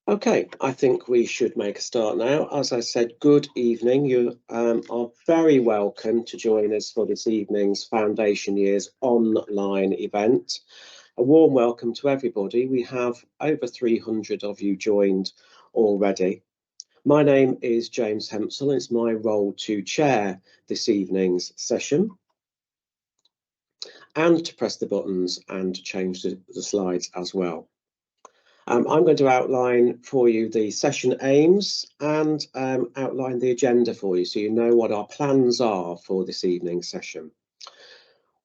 Okay, I think we should make a start now. As I said, good evening. You are very welcome to join us for this evening's Foundation Years online event. A warm welcome to everybody. We have over 300 of you joined already. My name is James Hempsell, and it's my role to chair this evening's session and to press the buttons and change the slides as well. I'm going to outline for you the session aims and outline the agenda for you so you know what our plans are for this evening's session.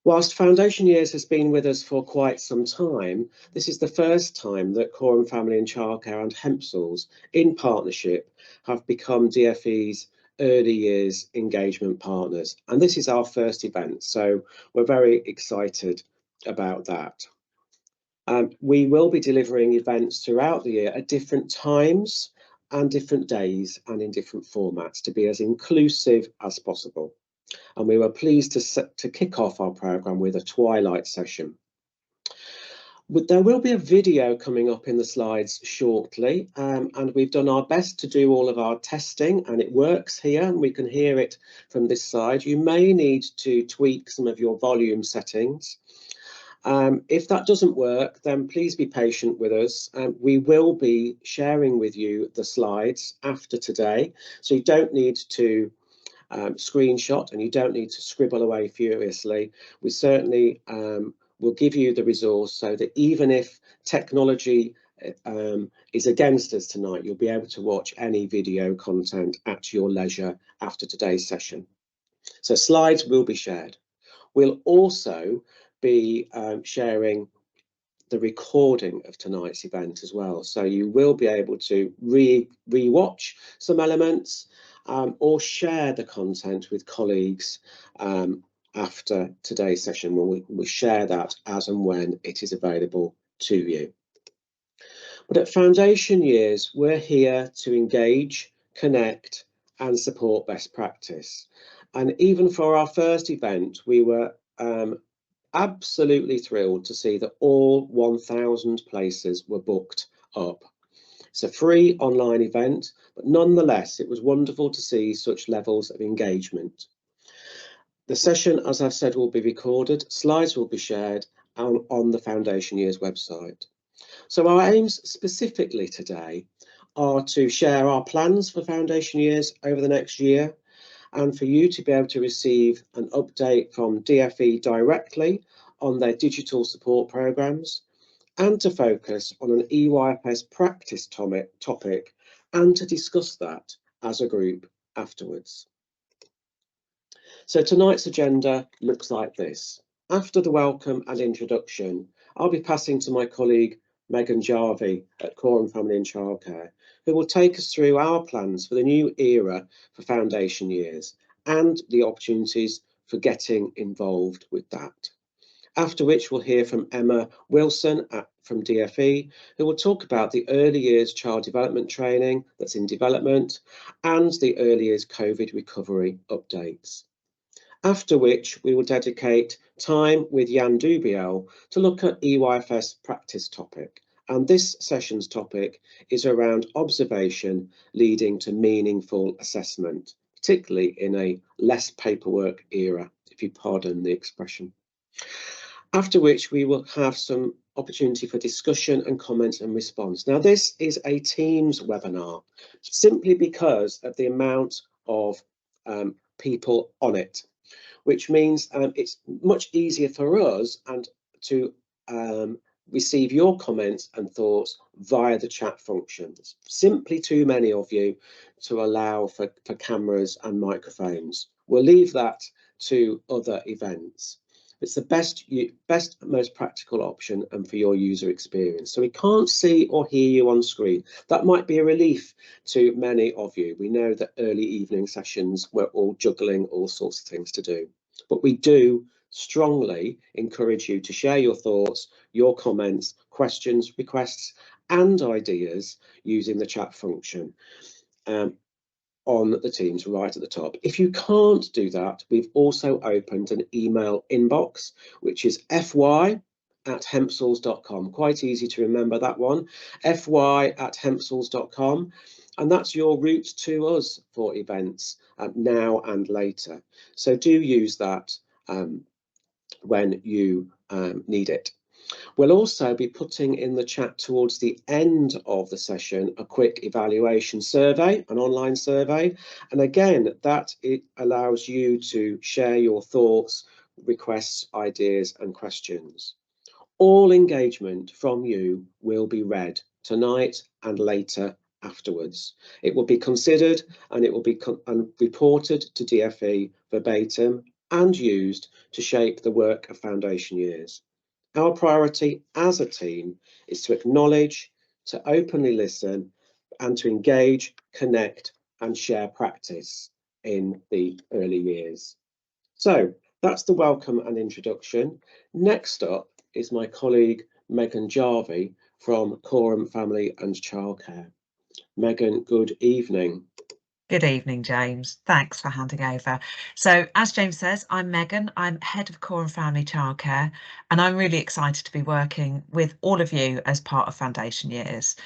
Whilst Foundation Years has been with us for quite some time, this is the first time that Coram Family and Childcare and Hempsells, in partnership, have become DFE's early years engagement partners. And this is our first event, so we're very excited about that. We will be delivering events throughout the year at different times and different days and in different formats to be as inclusive as possible. And we were pleased to kick off our programme with a twilight session. There will be a video coming up in the slides shortly, and we've done our best to do all of our testing, and it works here, and we can hear it from this side. You may need to tweak some of your volume settings. If that doesn't work, then please be patient with us. We will be sharing with you the slides after today, so you don't need to screenshot and you don't need to scribble away furiously. We certainly will give you the resource so that even if technology is against us tonight, you'll be able to watch any video content at your leisure after today's session. So slides will be shared. We'll also be sharing the recording of tonight's event as well. So you will be able to re-watch some elements or share the content with colleagues after today's session. We'll share that as and when it is available to you. But at Foundation Years, we're here to engage, connect and support best practice. And even for our first event, we were absolutely thrilled to see that all 1,000 places were booked up. It's a free online event, but nonetheless, it was wonderful to see such levels of engagement. The session, as I've said, will be recorded. Slides will be shared on the Foundation Years website. So our aims specifically today are to share our plans for Foundation Years over the next year, and for you to be able to receive an update from DFE directly on their digital support programmes, and to focus on an EYFS practice topic and to discuss that as a group afterwards. So tonight's agenda looks like this. After the welcome and introduction, I'll be passing to my colleague Megan Jarvie at Coram Family and Childcare, who will take us through our plans for the new era for Foundation Years and the opportunities for getting involved with that. After which we'll hear from Emma Wilson from DFE, who will talk about the early years child development training that's in development and the early years COVID recovery updates. After which we will dedicate time with Jan Dubiel to look at EYFS practice topic. And this session's topic is around observation leading to meaningful assessment, particularly in a less paperwork era, if you pardon the expression. After which we will have some opportunity for discussion and comments and response. Now, this is a Teams webinar, simply because of the amount of people on it, which means it's much easier for us and to receive your comments and thoughts via the chat functions. Simply too many of you to allow for cameras and microphones. We'll leave that to other events. It's the best, most practical option and for your user experience. So we can't see or hear you on screen. That might be a relief to many of you. We know that early evening sessions, we're all juggling all sorts of things to do. But we do strongly encourage you to share your thoughts, your comments, questions, requests, and ideas using the chat function on the Teams right at the top. If you can't do that, we've also opened an email inbox, which is FY fy@hempsals.com. Quite easy to remember that one, fy@hempsals.com. And that's your route to us for events now and later. So do use that when you need it. We'll also be putting in the chat towards the end of the session a quick evaluation survey, an online survey. And again, that it allows you to share your thoughts, requests, ideas and questions. All engagement from you will be read tonight and later afterwards. It will be considered and it will be reported to DFE verbatim and used to shape the work of foundation years. Our priority as a team is to acknowledge, to openly listen, and to engage, connect, and share practice in the early years. So that's the welcome and introduction. Next up is my colleague Megan Jarvie from Coram Family and Childcare. Megan, good evening. Good evening, James. Thanks for handing over. So, as James says, I'm Megan. I'm head of Coram Family Childcare, and I'm really excited to be working with all of you as part of Foundation Years.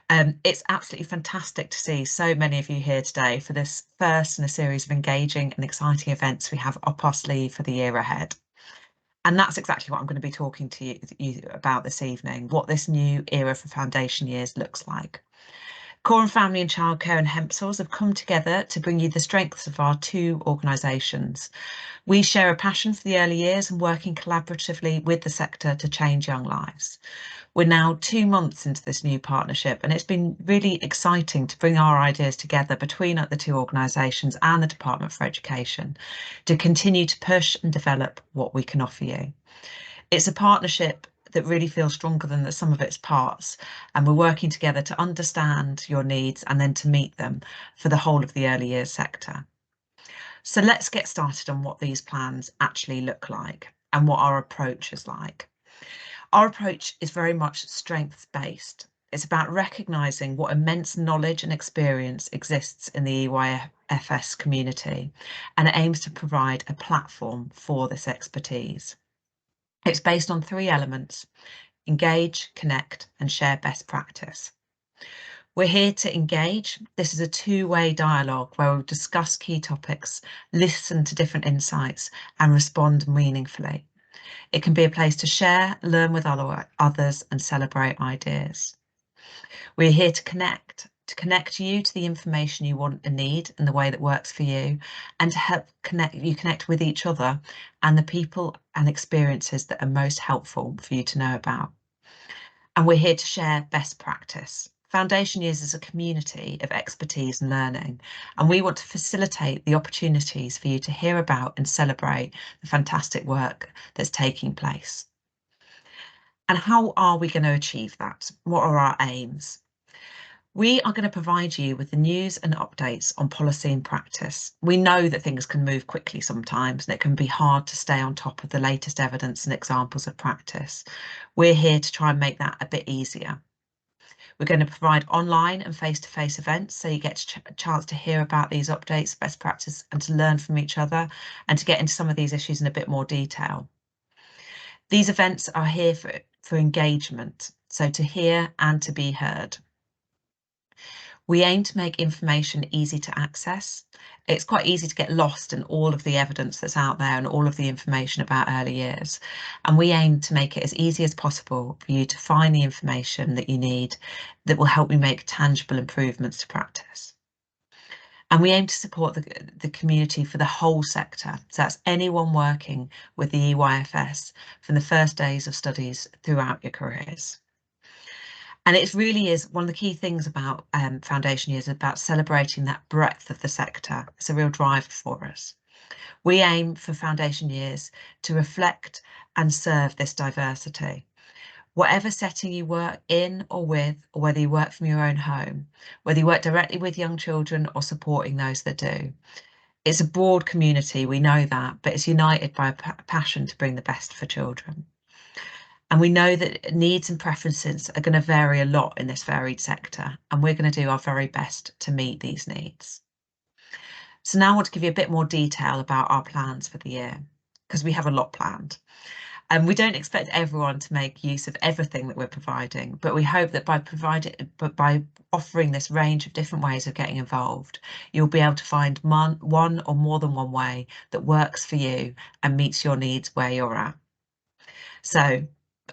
It's absolutely fantastic to see so many of you here today for this first in a series of engaging and exciting events we have up our sleeve for the year ahead. And that's exactly what I'm going to be talking to you about this evening, what this new era for Foundation Years looks like. Coram Family and Childcare and Hempsals have come together to bring you the strengths of our two organisations. We share a passion for the early years and working collaboratively with the sector to change young lives. We're now 2 months into this new partnership, and it's been really exciting to bring our ideas together between the two organisations and the Department for Education to continue to push and develop what we can offer you. It's a partnership that really feels stronger than the sum of its parts, and we're working together to understand your needs and then to meet them for the whole of the early years sector. So let's get started on what these plans actually look like and what our approach is like. Our approach is very much strengths-based. It's about recognising what immense knowledge and experience exists in the EYFS community, and it aims to provide a platform for this expertise. It's based on 3 elements: engage, connect, and share best practice. We're here to engage. This is a 2-way dialogue where we'll discuss key topics, listen to different insights, and respond meaningfully. It can be a place to share, learn with others, and celebrate ideas. We're here to connect you to the information you want and need in the way that works for you, and to help connect with each other and the people and experiences that are most helpful for you to know about. And we're here to share best practice. Foundation Years is a community of expertise and learning, and we want to facilitate the opportunities for you to hear about and celebrate the fantastic work that's taking place. And how are we going to achieve that? What are our aims? We are going to provide you with the news and updates on policy and practice. We know that things can move quickly sometimes, and it can be hard to stay on top of the latest evidence and examples of practice. We're here to try and make that a bit easier. We're going to provide online and face-to-face events, so you get a chance to hear about these updates, best practice, and to learn from each other and to get into some of these issues in a bit more detail. These events are here for engagement, so to hear and to be heard. We aim to make information easy to access. It's quite easy to get lost in all of the evidence that's out there and all of the information about early years. And we aim to make it as easy as possible for you to find the information that you need that will help you make tangible improvements to practice. And we aim to support the community for the whole sector. So that's anyone working with the EYFS from the first days of studies throughout your careers. And it really is one of the key things about Foundation Years, about celebrating that breadth of the sector. It's a real driver for us. We aim for Foundation Years to reflect and serve this diversity. Whatever setting you work in or with, or whether you work from your own home, whether you work directly with young children or supporting those that do. It's a broad community, we know that, but it's united by a passion to bring the best for children. And we know that needs and preferences are going to vary a lot in this varied sector, and we're going to do our very best to meet these needs. So now I want to give you a bit more detail about our plans for the year, because we have a lot planned. And we don't expect everyone to make use of everything that we're providing, but we hope that by offering this range of different ways of getting involved, you'll be able to find one or more than one way that works for you and meets your needs where you're at. So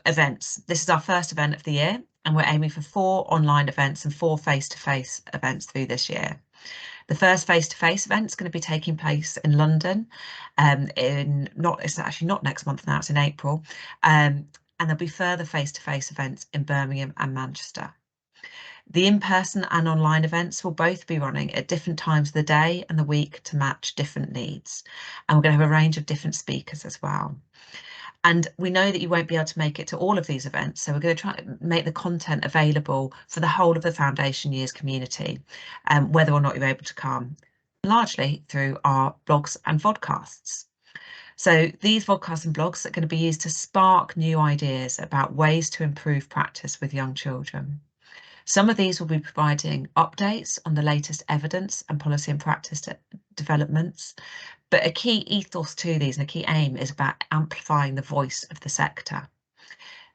events, this is our first event of the year, and we're aiming for 4 online events and 4 face-to-face events through this year. The first face-to-face event is going to be taking place in London. It's actually not next month now, it's in April. And there'll be further face-to-face events in Birmingham and Manchester. The in-person and online events will both be running at different times of the day and the week to match different needs. And we're going to have a range of different speakers as well. And we know that you won't be able to make it to all of these events, so we're going to try to make the content available for the whole of the Foundation Years community, whether or not you're able to come, largely through our blogs and vodcasts. So these vodcasts and blogs are going to be used to spark new ideas about ways to improve practice with young children. Some of these will be providing updates on the latest evidence and policy and practice developments. But a key ethos to these and a key aim is about amplifying the voice of the sector.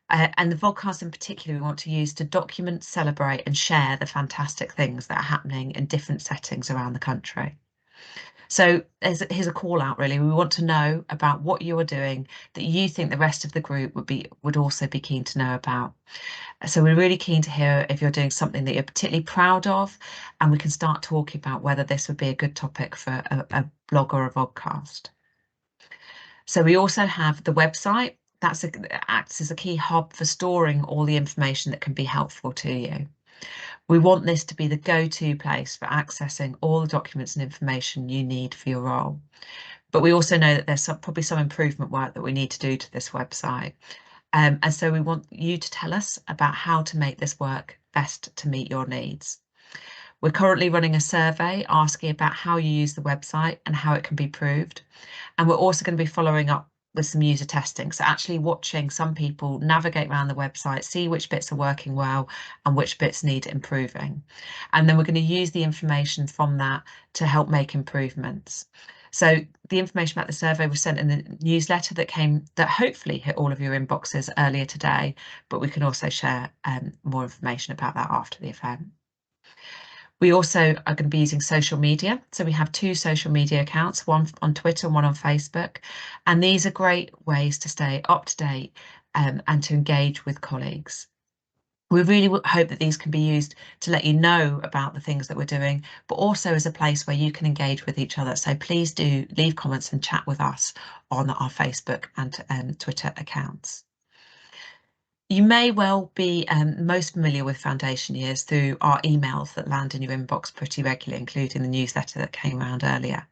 And the vodcast in particular, we want to use to document, celebrate and share the fantastic things that are happening in different settings around the country. So here's a call out really. We want to know about what you are doing that you think the rest of the group would also be keen to know about. So we're really keen to hear if you're doing something that you're particularly proud of, and we can start talking about whether this would be a good topic for a blog or a vodcast. So we also have the website. Acts as a key hub for storing all the information that can be helpful to you. We want this to be the go-to place for accessing all the documents and information you need for your role. But we also know that there's probably some improvement work that we need to do to this website. And so we want you to tell us about how to make this work best to meet your needs. We're currently running a survey asking about how you use the website and how it can be improved. And we're also going to be following up with some user testing. So actually watching some people navigate around the website, see which bits are working well and which bits need improving. And then we're going to use the information from that to help make improvements. So the information about the survey was sent in the newsletter that hopefully hit all of your inboxes earlier today, but we can also share more information about that after the event. We also are going to be using social media. So we have 2 social media accounts, one on Twitter and one on Facebook. And these are great ways to stay up to date and to engage with colleagues. We really hope that these can be used to let you know about the things that we're doing, but also as a place where you can engage with each other. So please do leave comments and chat with us on our Facebook and Twitter accounts. You may well be most familiar with Foundation Years through our emails that land in your inbox pretty regularly, including the newsletter that came around earlier.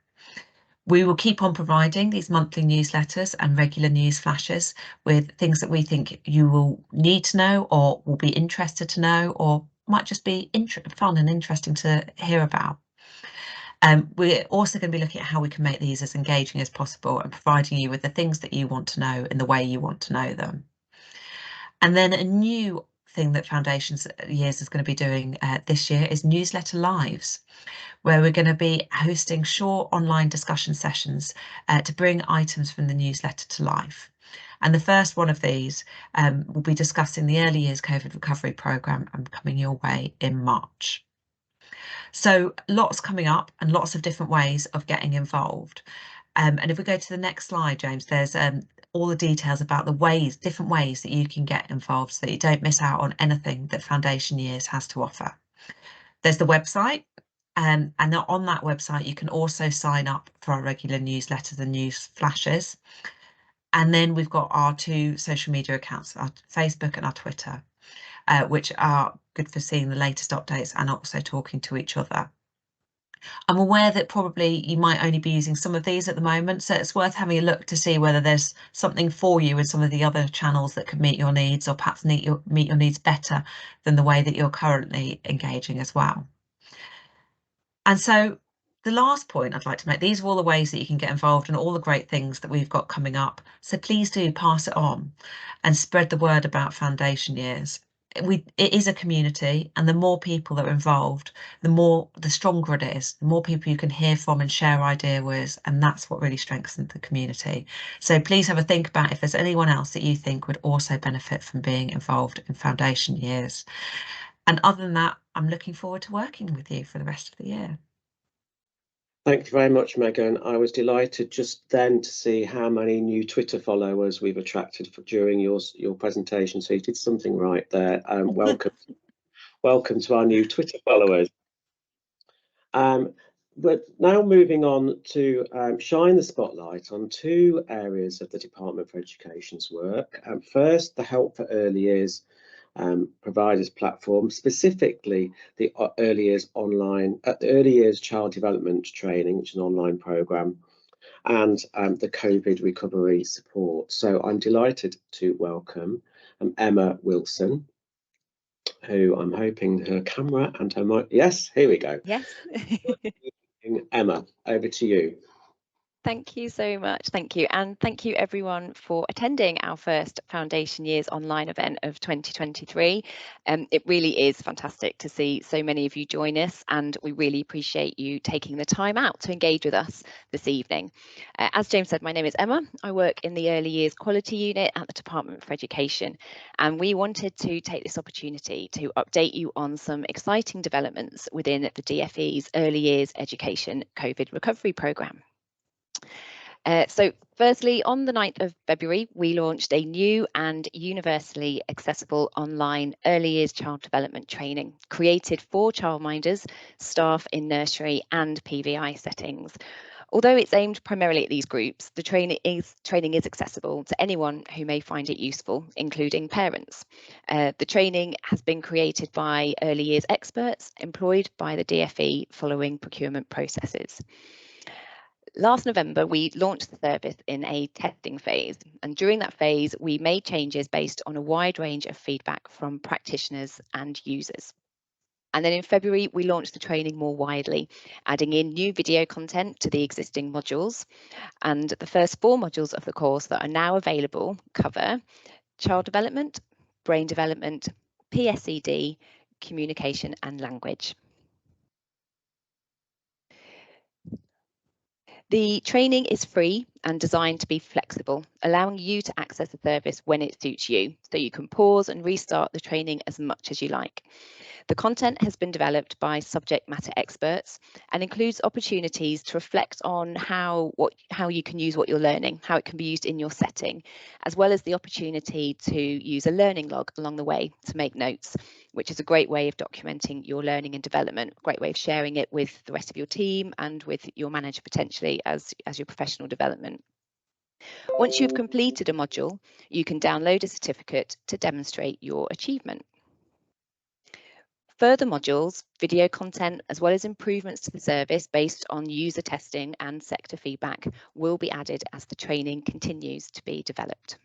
We will keep on providing these monthly newsletters and regular news flashes with things that we think you will need to know or will be interested to know or might just be fun and interesting to hear about. We're also going to be looking at how we can make these as engaging as possible and providing you with the things that you want to know in the way you want to know them. And then a new thing that Foundation Years is going to be doing this year is newsletter lives, where we're going to be hosting short online discussion sessions to bring items from the newsletter to life. And the first one of these will be discussing the Early Years COVID Recovery Programme and coming your way in March. So lots coming up and lots of different ways of getting involved. And if we go to the next slide, James, there's all the details about the different ways that you can get involved so that you don't miss out on anything that Foundation Years has to offer. There's the website, and on that website you can also sign up for our regular newsletters and news flashes. And then we've got our 2 social media accounts, our Facebook and our Twitter, which are good for seeing the latest updates and also talking to each other. I'm aware that probably you might only be using some of these at the moment, so it's worth having a look to see whether there's something for you in some of the other channels that could meet your needs or perhaps meet your needs better than the way that you're currently engaging as well. And so the last point I'd like to make, these are all the ways that you can get involved and all the great things that we've got coming up. So please do pass it on and spread the word about Foundation Years. it is a community, and the more people that are involved, the stronger it is, the more people you can hear from and share ideas with, and that's what really strengthens the community. So please have a think about if there's anyone else that you think would also benefit from being involved in foundation years. And other than that, I'm looking forward to working with you for the rest of the year. Thank you very much, Megan. I was delighted just then to see how many new Twitter followers we've attracted during your presentation. So you did something right there. Welcome to our new Twitter followers. But now moving on to shine the spotlight on two areas of the Department for Education's work. First, the Help for Early Years providers platform, specifically the Early Years Child Development Training, which is an online programme, and the COVID recovery support. So I'm delighted to welcome Emma Wilson, who I'm hoping her camera and her mic. Yes, here we go. Yes. Emma, over to you. Thank you so much. Thank you. And thank you everyone for attending our first Foundation Years online event of 2023. It really is fantastic to see so many of you join us, and we really appreciate you taking the time out to engage with us this evening. As James said, my name is Emma. I work in the Early Years Quality Unit at the Department for Education, and we wanted to take this opportunity to update you on some exciting developments within the DfE's Early Years Education COVID Recovery Programme. So firstly, on the 9th of February, we launched a new and universally accessible online early years child development training created for childminders, staff in nursery and PVI settings. Although it's aimed primarily at these groups, the training is accessible to anyone who may find it useful, including parents. The training has been created by early years experts employed by the DfE following procurement processes. Last November, we launched the service in a testing phase, and during that phase, we made changes based on a wide range of feedback from practitioners and users. And then in February, we launched the training more widely, adding in new video content to the existing modules. And the first 4 modules of the course that are now available cover child development, brain development, PSED, communication and language. The training is free and designed to be flexible, allowing you to access the service when it suits you, so you can pause and restart the training as much as you like. The content has been developed by subject matter experts and includes opportunities to reflect on how you can use what you're learning, how it can be used in your setting, as well as the opportunity to use a learning log along the way to make notes, which is a great way of documenting your learning and development, a great way of sharing it with the rest of your team and with your manager potentially as your professional development. Once you've completed a module, you can download a certificate to demonstrate your achievement. Further modules, video content, as well as improvements to the service based on user testing and sector feedback will be added as the training continues to be developed.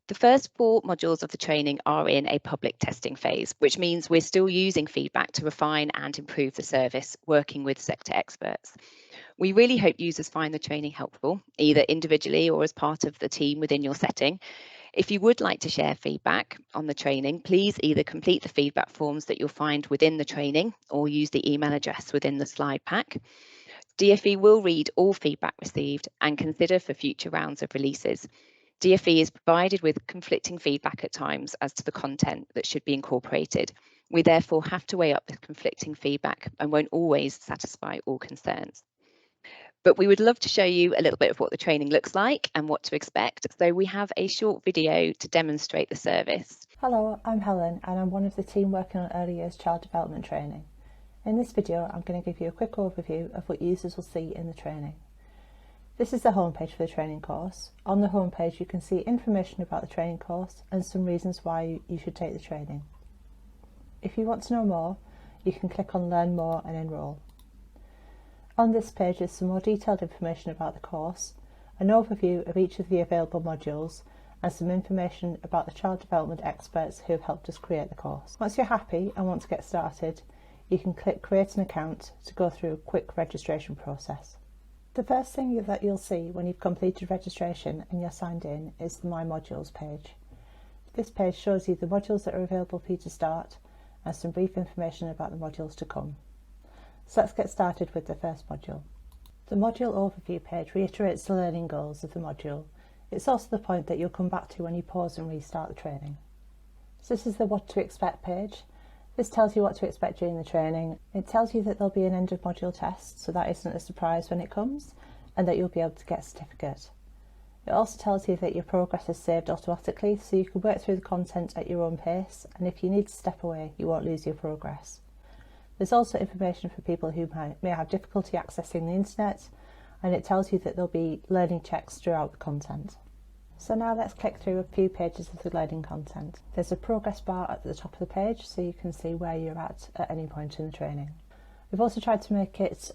The first 4 modules of the training are in a public testing phase, which means we're still using feedback to refine and improve the service, working with sector experts. We really hope users find the training helpful, either individually or as part of the team within your setting. If you would like to share feedback on the training, please either complete the feedback forms that you'll find within the training or use the email address within the slide pack. DfE will read all feedback received and consider for future rounds of releases. DfE is provided with conflicting feedback at times as to the content that should be incorporated. We therefore have to weigh up the conflicting feedback and won't always satisfy all concerns. But we would love to show you a little bit of what the training looks like and what to expect. So we have a short video to demonstrate the service. Hello, I'm Helen and I'm one of the team working on early years child development training. In this video, I'm going to give you a quick overview of what users will see in the training. This is the homepage for the training course. On the homepage, you can see information about the training course and some reasons why you should take the training. If you want to know more, you can click on Learn More and enrol. On this page is some more detailed information about the course, an overview of each of the available modules, and some information about the child development experts who have helped us create the course. Once you're happy and want to get started, you can click Create an Account to go through a quick registration process. The first thing that you'll see when you've completed registration and you're signed in is the My Modules page. This page shows you the modules that are available for you to start and some brief information about the modules to come. So let's get started with the first module. The module overview page reiterates the learning goals of the module. It's also the point that you'll come back to when you pause and restart the training. So this is the What to Expect page. This tells you what to expect during the training. It tells you that there'll be an end of module test, so that isn't a surprise when it comes, and that you'll be able to get a certificate. It also tells you that your progress is saved automatically, so you can work through the content at your own pace, and if you need to step away, you won't lose your progress. There's also information for people who may have difficulty accessing the internet, and it tells you that there'll be learning checks throughout the content. So now let's click through a few pages of the learning content. There's a progress bar at the top of the page so you can see where you're at any point in the training. We've also tried to make it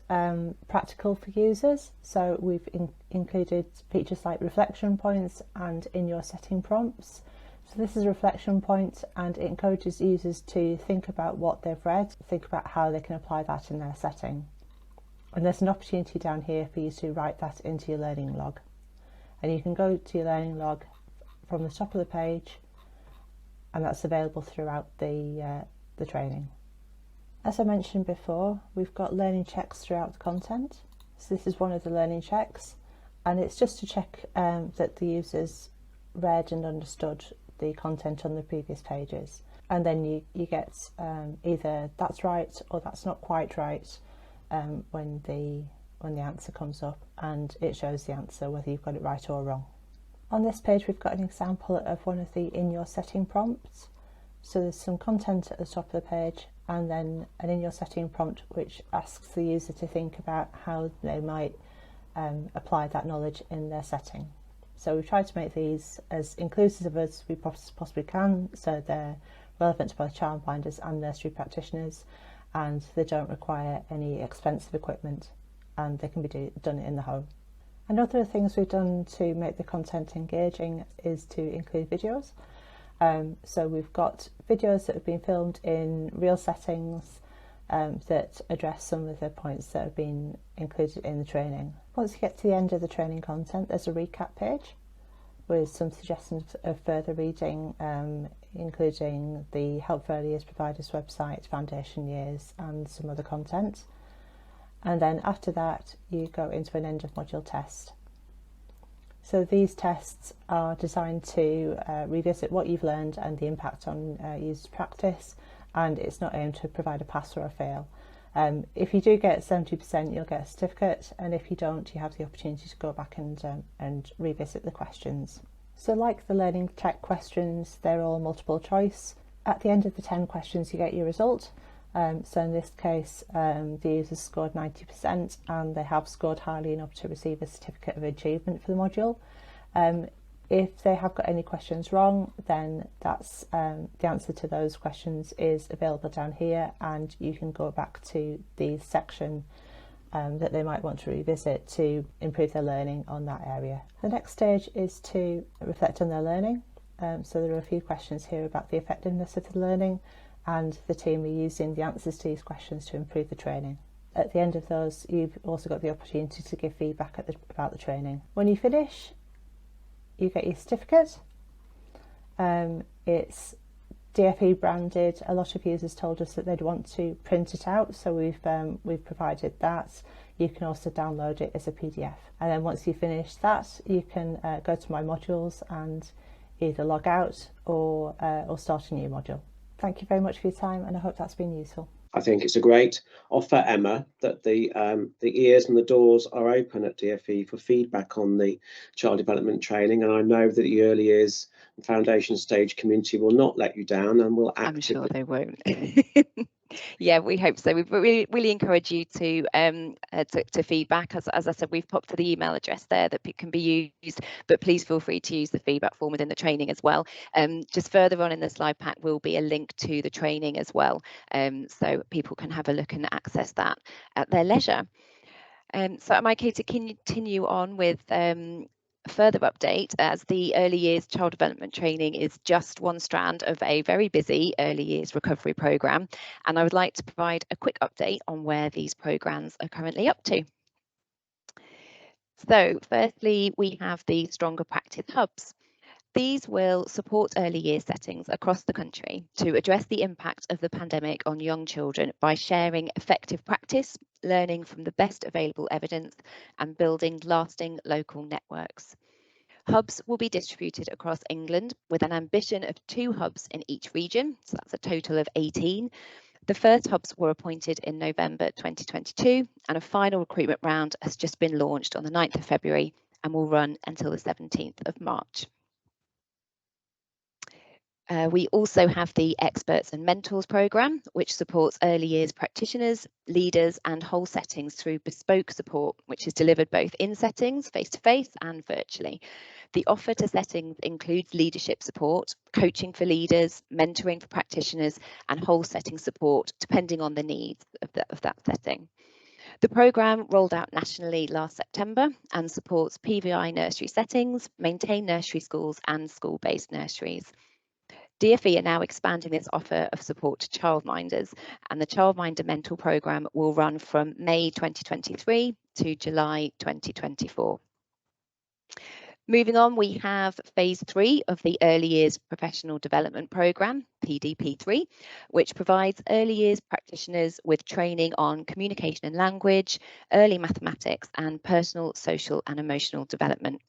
practical for users, so we've included features like reflection points and in your setting prompts. So this is a reflection point and it encourages users to think about what they've read, think about how they can apply that in their setting. And there's an opportunity down here for you to write that into your learning log. And you can go to your learning log from the top of the page, and that's available throughout the training. As I mentioned before, we've got learning checks throughout the content. So this is one of the learning checks, and it's just to check that the users read and understood the content on the previous pages. And then you get either that's right or that's not quite right when the answer comes up, and it shows the answer whether you've got it right or wrong. On this page we've got an example of one of the in your setting prompts. So there's some content at the top of the page and then an in your setting prompt which asks the user to think about how they might apply that knowledge in their setting. So we've tried to make these as inclusive as we possibly can, so they're relevant to both childminders and nursery practitioners, and they don't require any expensive equipment, and they can be done in the home. Another things we've done to make the content engaging is to include videos. So we've got videos that have been filmed in real settings that address some of the points that have been included in the training. Once you get to the end of the training content, there's a recap page with some suggestions of further reading, including the Help for Early Years Providers website, Foundation Years, and some other content. And then after that you go into an end of module test. So these tests are designed to revisit what you've learned and the impact on user practice, and it's not aimed to provide a pass or a fail. If you do get 70%, you'll get a certificate, and if you don't, you have the opportunity to go back and revisit the questions. So like the learning check questions, they're all multiple choice. At the end of the 10 questions you get your result. So in this case the users scored 90% and they have scored highly enough to receive a certificate of achievement for the module. If they have got any questions wrong, then that's the answer to those questions is available down here, and you can go back to the section that they might want to revisit to improve their learning on that area. The next stage is to reflect on their learning. So there are a few questions here about the effectiveness of the learning, and the team are using the answers to these questions to improve the training. At the end of those, you've also got the opportunity to give feedback about the training. When you finish, you get your certificate. It's DFE branded. A lot of users told us that they'd want to print it out, so we've provided that. You can also download it as a PDF. And then once you finish that, you can go to My Modules and either log out or start a new module. Thank you very much for your time, and I hope that's been useful. I think it's a great offer, Emma, that the ears and the doors are open at DFE for feedback on the child development training, and I know that the early years and foundation stage community will not let you down and will actively... I'm sure they won't. Yeah, we hope so. We really encourage you to feedback. As I said, we've popped the email address there that can be used, but please feel free to use the feedback form within the training as well. Just further on in the slide pack will be a link to the training as well, so people can have a look and access that at their leisure. So am I okay to continue on with further update, as the early years child development training is just one strand of a very busy early years recovery programme, and I would like to provide a quick update on where these programmes are currently up to. So firstly, we have the Stronger Practice Hubs. These will support early years settings across the country to address the impact of the pandemic on young children by sharing effective practice, learning from the best available evidence, and building lasting local networks. Hubs will be distributed across England with an ambition of 2 hubs in each region, so that's a total of 18. The first hubs were appointed in November 2022, and a final recruitment round has just been launched on the 9th of February and will run until the 17th of March. We also have the Experts and Mentors programme, which supports early years practitioners, leaders and whole settings through bespoke support, which is delivered both in settings, face-to-face and virtually. The offer to settings includes leadership support, coaching for leaders, mentoring for practitioners and whole setting support, depending on the needs of that setting. The programme rolled out nationally last September and supports PVI nursery settings, maintained nursery schools and school-based nurseries. DfE are now expanding this offer of support to childminders, and the Childminder Mentor programme will run from May 2023 to July 2024. Moving on, we have phase 3 of the Early Years Professional Development Programme, PDP3, which provides early years practitioners with training on communication and language, early mathematics, and personal, social, and emotional development.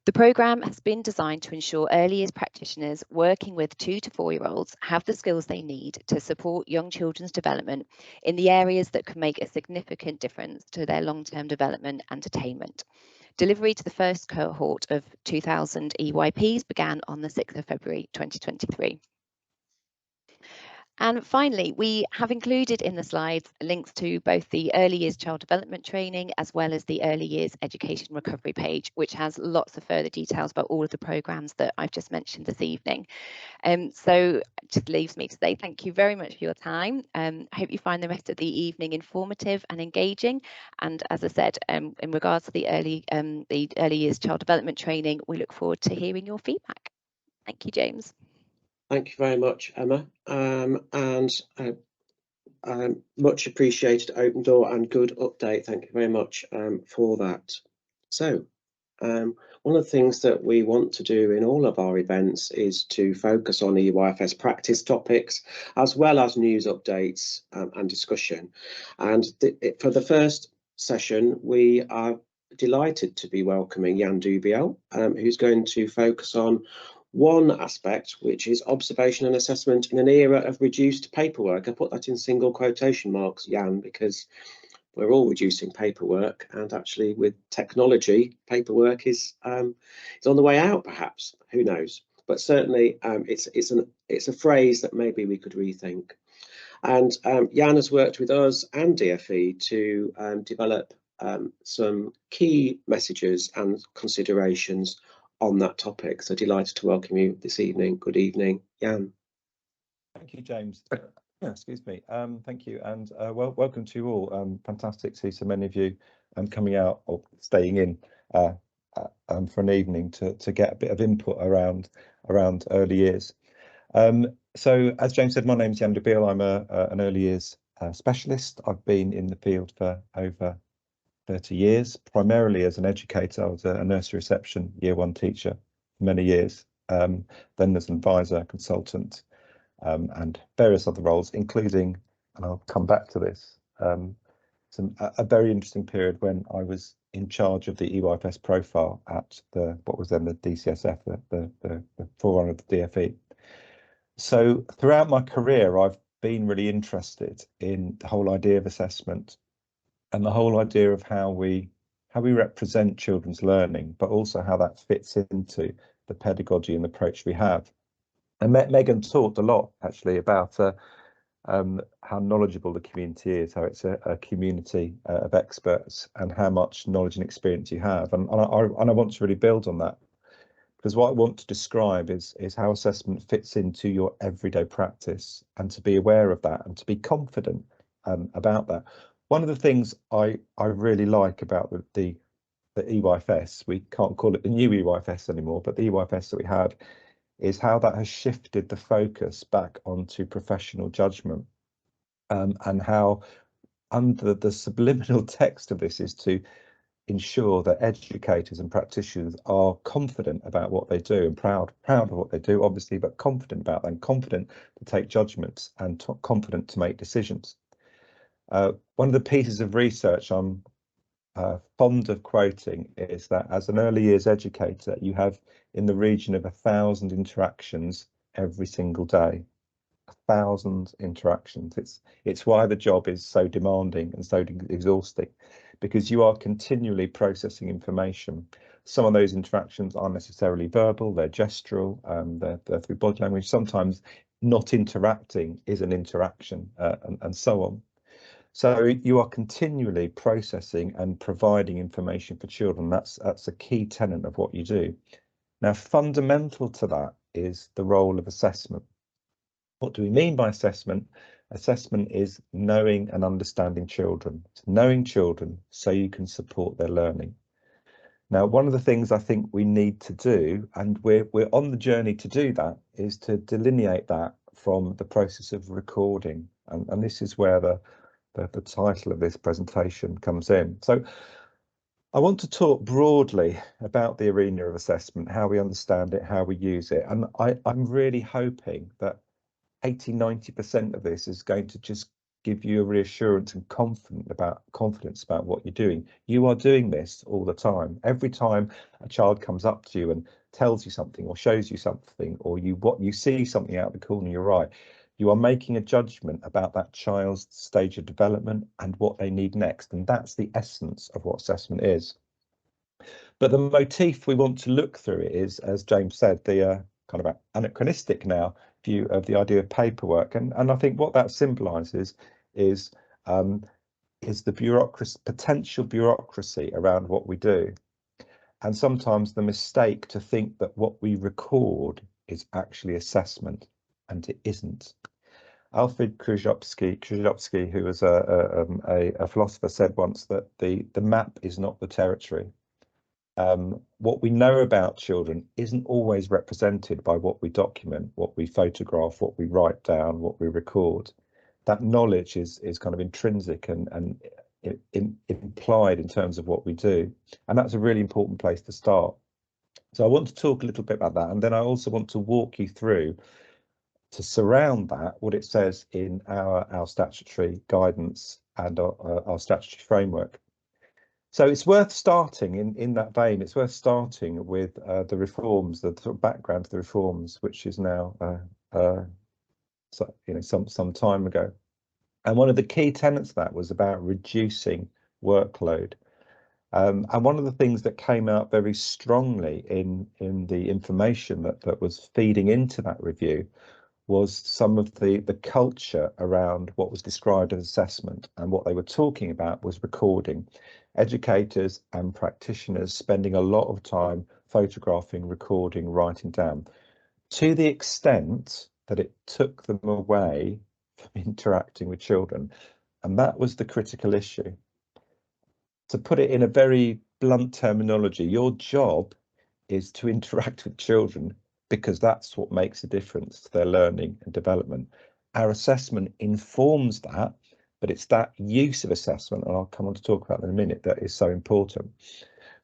The programme has been designed to ensure early years practitioners working with 2 to 4-year-olds have the skills they need to support young children's development in the areas that can make a significant difference to their long-term development and attainment. Delivery to the first cohort of 2,000 EYPs began on the 6th of February 2023. And finally, we have included in the slides links to both the Early Years Child Development Training as well as the Early Years Education Recovery page, which has lots of further details about all of the programmes that I've just mentioned this evening. So it just leaves me to say thank you very much for your time. I hope you find the rest of the evening informative and engaging. And as I said, in regards to the Early Years Child Development Training, we look forward to hearing your feedback. Thank you, James. Thank you very much, Emma, much appreciated open door and good update. Thank you very much for that. So one of the things that we want to do in all of our events is to focus on EYFS practice topics as well as news updates and discussion. And for the first session, we are delighted to be welcoming Jan Dubiel, who's going to focus on one aspect, which is observation and assessment in an era of reduced paperwork. I put that in single quotation marks, Jan, because we're all reducing paperwork, and actually with technology, paperwork is on the way out, perhaps. Who knows? But certainly it's a phrase that maybe we could rethink. And Jan has worked with us and DfE to develop some key messages and considerations on that topic. So delighted to welcome you this evening. Good evening, Jan. Thank you, James. Excuse me. Thank you, and welcome to you all. Fantastic to see so many of you coming out or staying in for an evening to get a bit of input around early years. So as James said, my name is Jan Dubiel. I'm an early years specialist. I've been in the field for over 30 years, primarily as an educator. I was a nursery reception year 1 teacher for many years, then as an advisor, consultant, and various other roles, including, and I'll come back to this, a very interesting period when I was in charge of the EYFS profile at what was then the DCSF, the forerunner of the DfE. So throughout my career, I've been really interested in the whole idea of assessment and the whole idea of how we represent children's learning, but also how that fits into the pedagogy and approach we have. And Megan talked a lot actually about how knowledgeable the community is, how it's a community of experts, and how much knowledge and experience you have. And I want to really build on that, because what I want to describe is how assessment fits into your everyday practice, and to be aware of that and to be confident about that. One of the things I really like about the EYFS, we can't call it the new EYFS anymore, but the EYFS that we had, is how that has shifted the focus back onto professional judgment, and how under the subliminal text of this is to ensure that educators and practitioners are confident about what they do and proud of what they do, obviously, but confident about them, confident to take judgments and confident to make decisions. One of the pieces of research I'm fond of quoting is that as an early years educator, you have in the region of 1,000 interactions every single day. 1,000 interactions. It's why the job is so demanding and so exhausting, because you are continually processing information. Some of those interactions aren't necessarily verbal, they're gestural, they're through body language. Sometimes not interacting is an interaction, and so on. So you are continually processing and providing information for children. That's a key tenet of what you do. Now, fundamental to that is the role of assessment. What do we mean by assessment? Assessment is knowing and understanding children. It's knowing children so you can support their learning. Now, one of the things I think we need to do, and we're on the journey to do that, is to delineate that from the process of recording. And this is where the title of this presentation comes in. So I want to talk broadly about the arena of assessment, how we understand it, how we use it. And I'm really hoping that 80–90% of this is going to just give you a reassurance and confidence about what you're doing. You are doing this all the time. Every time a child comes up to you and tells you something or shows you something, or you see something out of the corner of your eye, you are making a judgment about that child's stage of development and what they need next. And that's the essence of what assessment is. But the motif we want to look through it is, as James said, the kind of anachronistic now view of the idea of paperwork. And I think what that symbolises is the potential bureaucracy around what we do. And sometimes the mistake to think that what we record is actually assessment, and it isn't. Alfred Krzyzewski, who was a philosopher, said once that the map is not the territory. What we know about children isn't always represented by what we document, what we photograph, what we write down, what we record. That knowledge is kind of intrinsic and implied in terms of what we do. And that's a really important place to start. So I want to talk a little bit about that. And then I also want to walk you through, to surround that, what it says in our statutory guidance and our statutory framework. So it's worth starting in that vein. It's worth starting with the reforms, the sort of background to the reforms, which is now some time ago. And one of the key tenets of that was about reducing workload. And one of the things that came out very strongly in the information that was feeding into that review was some of the culture around what was described as assessment, and what they were talking about was recording. Educators and practitioners spending a lot of time photographing, recording, writing down, to the extent that it took them away from interacting with children. And that was the critical issue. To put it in a very blunt terminology, your job is to interact with children, because that's what makes a difference to their learning and development. Our assessment informs that, but it's that use of assessment, and I'll come on to talk about that in a minute, that is so important.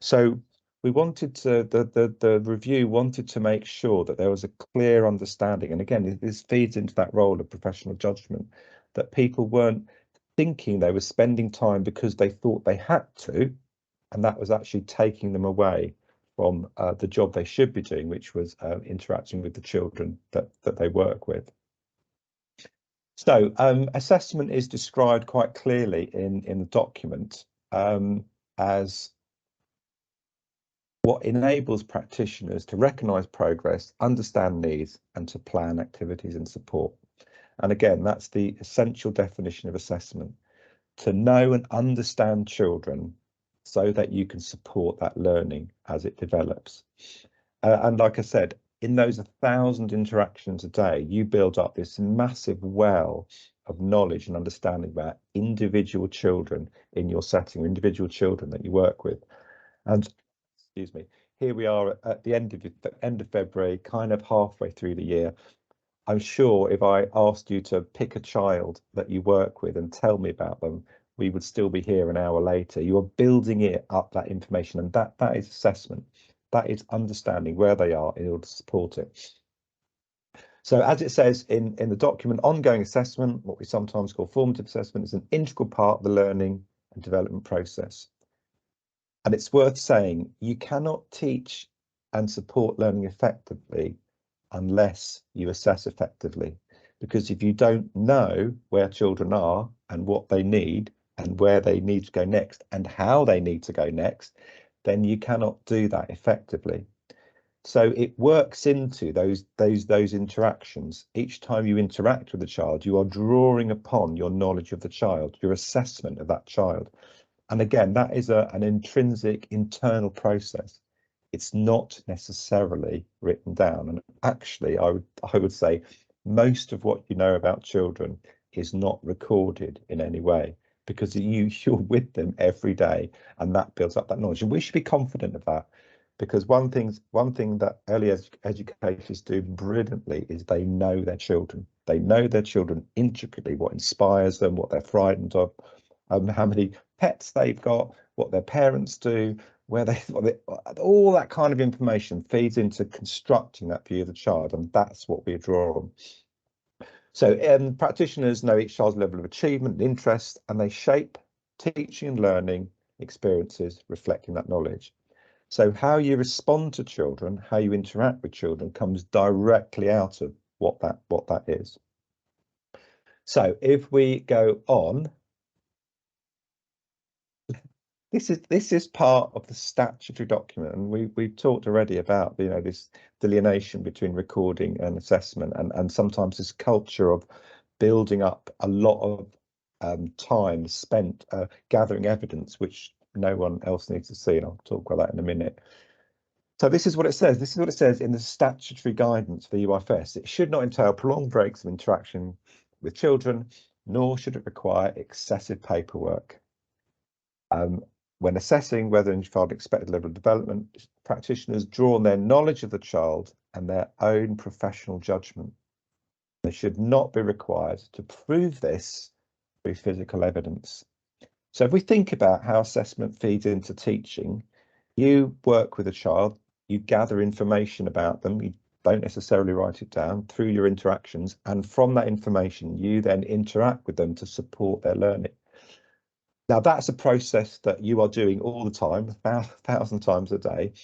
So we wanted to, the review wanted to make sure that there was a clear understanding, and again, this feeds into that role of professional judgment, that people weren't thinking they were spending time because they thought they had to, and that was actually taking them away from the job they should be doing, which was interacting with the children that they work with. So assessment is described quite clearly in the document as what enables practitioners to recognise progress, understand needs, and to plan activities and support. And again, that's the essential definition of assessment: to know and understand children so that you can support that learning as it develops. And like I said, in those 1,000 interactions a day, you build up this massive well of knowledge and understanding about individual children in your setting, or individual children that you work with. And excuse me, here we are at the end of February, kind of halfway through the year. I'm sure if I asked you to pick a child that you work with and tell me about them, we would still be here an hour later. You are building it up, that information, and that is assessment. That is understanding where they are in order to support it. So as it says in the document, ongoing assessment, what we sometimes call formative assessment, is an integral part of the learning and development process. And it's worth saying you cannot teach and support learning effectively unless you assess effectively. Because if you don't know where children are and what they need and where they need to go next and how they need to go next, then you cannot do that effectively. So it works into those interactions. Each time you interact with a child, you are drawing upon your knowledge of the child, your assessment of that child. And again, that is an intrinsic internal process. It's not necessarily written down. And actually, I would say most of what you know about children is not recorded in any way, because you're with them every day, and that builds up that knowledge. And we should be confident of that, because one thing that early educators do brilliantly is they know their children. They know their children intricately, what inspires them, what they're frightened of, how many pets they've got, what their parents do, all that kind of information feeds into constructing that view of the child, and that's what we draw on. So practitioners know each child's level of achievement and interest, and they shape teaching and learning experiences reflecting that knowledge. So how you respond to children, how you interact with children, comes directly out of what that is. So if we go on, this is part of the statutory document, and we've talked already about this delineation between recording and assessment, and sometimes this culture of building up a lot of time spent gathering evidence which no one else needs to see, and I'll talk about that in a minute. So this is what it says. This is what it says in the statutory guidance for UIFS. It should not entail prolonged breaks of interaction with children, nor should it require excessive paperwork. When assessing whether a child expected level of development, practitioners draw on their knowledge of the child and their own professional judgment. They should not be required to prove this through physical evidence. So if we think about how assessment feeds into teaching, you work with a child, you gather information about them, you don't necessarily write it down, through your interactions, and from that information you then interact with them to support their learning. Now that's a process that you are doing all the time, 1,000 times a day,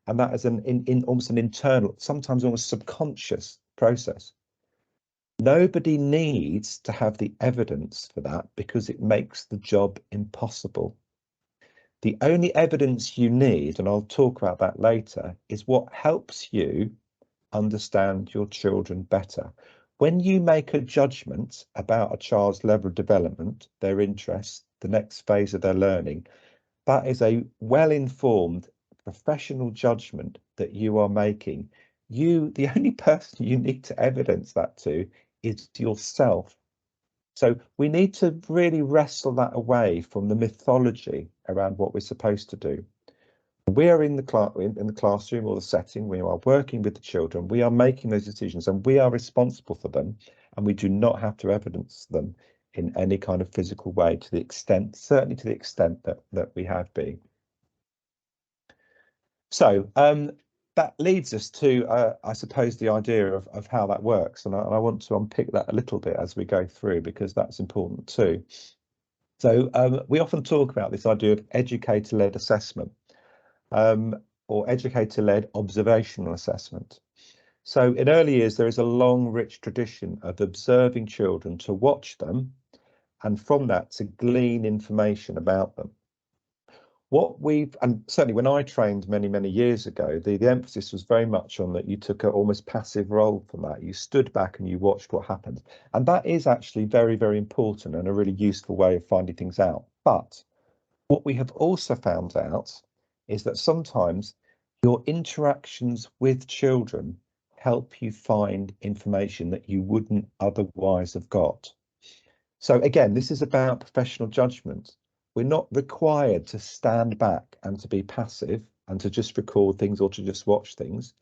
and that is almost an internal, sometimes almost subconscious process. Nobody needs to have the evidence for that, because it makes the job impossible. The only evidence you need, and I'll talk about that later, is what helps you understand your children better. When you make a judgment about a child's level of development, their interests, the next phase of their learning, that is a well-informed professional judgment that you are making. The only person you need to evidence that to is yourself. So we need to really wrestle that away from the mythology around what we're supposed to do. We are in the classroom or the setting, we are working with the children, we are making those decisions, and we are responsible for them, and we do not have to evidence them in any kind of physical way, to the extent, certainly to the extent that we have been. So that leads us to, I suppose, the idea of how that works, and I want to unpick that a little bit as we go through, because that's important too. So we often talk about this idea of educator-led assessment, or educator-led observational assessment. So in early years, there is a long, rich tradition of observing children to watch them, and from that to glean information about them. And certainly when I trained many years ago, the emphasis was very much on that you took an almost passive role from that. You stood back and you watched what happened. And that is actually very important and a really useful way of finding things out. But what we have also found out is that sometimes your interactions with children help you find information that you wouldn't otherwise have got. So again, this is about professional judgment. We're not required to stand back and to be passive and to just record things or to just watch things.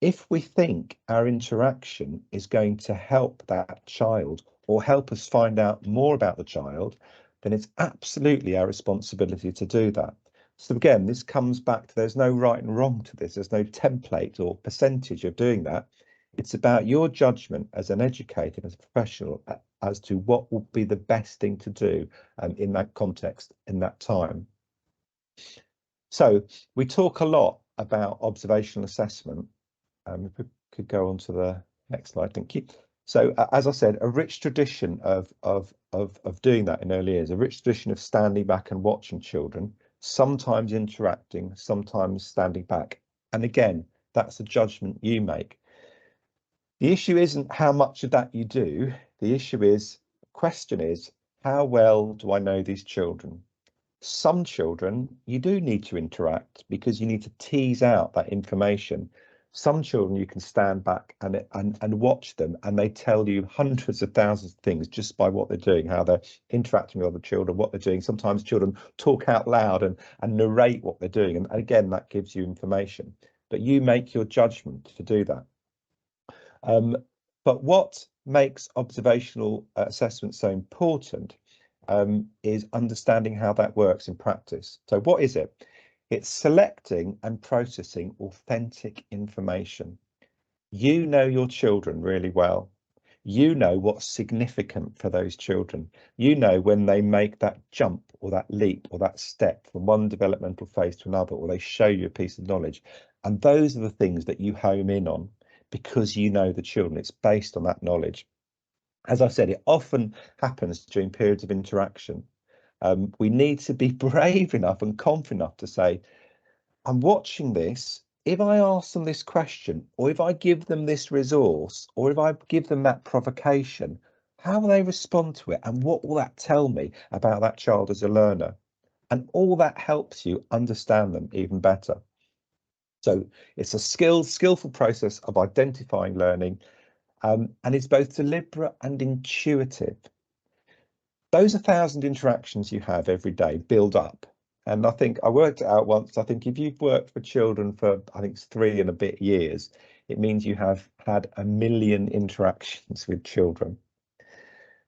If we think our interaction is going to help that child or help us find out more about the child, then it's absolutely our responsibility to do that. So again, this comes back to there's no right and wrong to this. There's no template or percentage of doing that. It's about your judgment as an educator, as a professional, as to what will be the best thing to do in that context, in that time. So we talk a lot about observational assessment. If we could go on to the next slide, thank you. So as I said, a rich tradition of doing that in early years, a rich tradition of standing back and watching children, sometimes interacting, sometimes standing back. And again, that's a judgment you make. The issue isn't how much of that you do. The issue is, the question is, how well do I know these children? Some children, you do need to interact because you need to tease out that information. Some children you can stand back and watch them, and they tell you hundreds of thousands of things just by what they're doing, how they're interacting with other children, what they're doing. Sometimes children talk out loud and narrate what they're doing. And again, that gives you information, but you make your judgment to do that. But what makes observational assessment so important is understanding how that works in practice. So what is it? It's selecting and processing authentic information. You know your children really well. You know what's significant for those children. You know when they make that jump or that leap or that step from one developmental phase to another, or they show you a piece of knowledge. And those are the things that you home in on because you know the children. It's based on that knowledge. As I said, it often happens during periods of interaction. We need to be brave enough and confident enough to say, I'm watching this. If I ask them this question, or if I give them this resource, or if I give them that provocation, how will they respond to it? And what will that tell me about that child as a learner? And all that helps you understand them even better. So it's a skillful process of identifying learning, and it's both deliberate and intuitive. Those 1,000 interactions you have every day build up. And I think I worked it out once. I think if you've worked with children for, I think it's 3 and a bit years, it means you have had 1 million interactions with children.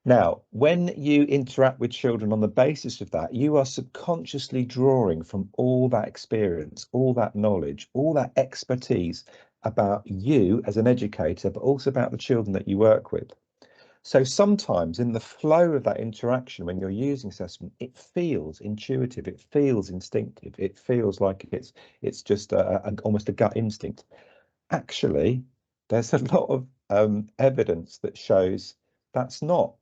Now, when you interact with children on the basis of that, you are subconsciously drawing from all that experience, all that knowledge, all that expertise about you as an educator, but also about the children that you work with. So sometimes in the flow of that interaction, when you're using assessment, it feels intuitive, it feels instinctive, it feels like it's just almost a gut instinct. Actually, there's a lot of evidence that shows that's not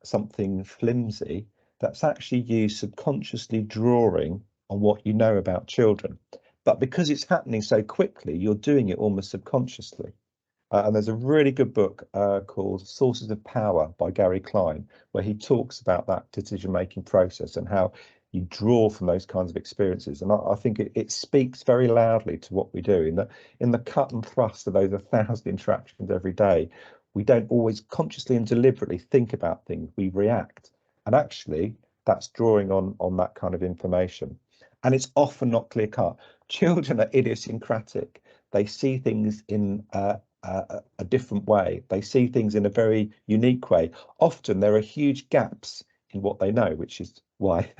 something flimsy. That's actually you subconsciously drawing on what you know about children. But because it's happening so quickly, you're doing it almost subconsciously. And there's a really good book called Sources of Power by Gary Klein, where he talks about that decision-making process and how you draw from those kinds of experiences. And I think it speaks very loudly to what we do in the cut and thrust of those 1,000 interactions every day. We don't always consciously and deliberately think about things, we react. And actually, that's drawing on that kind of information. And it's often not clear cut. Children are idiosyncratic. They see things in a different way. They see things in a very unique way. Often there are huge gaps in what they know, which is why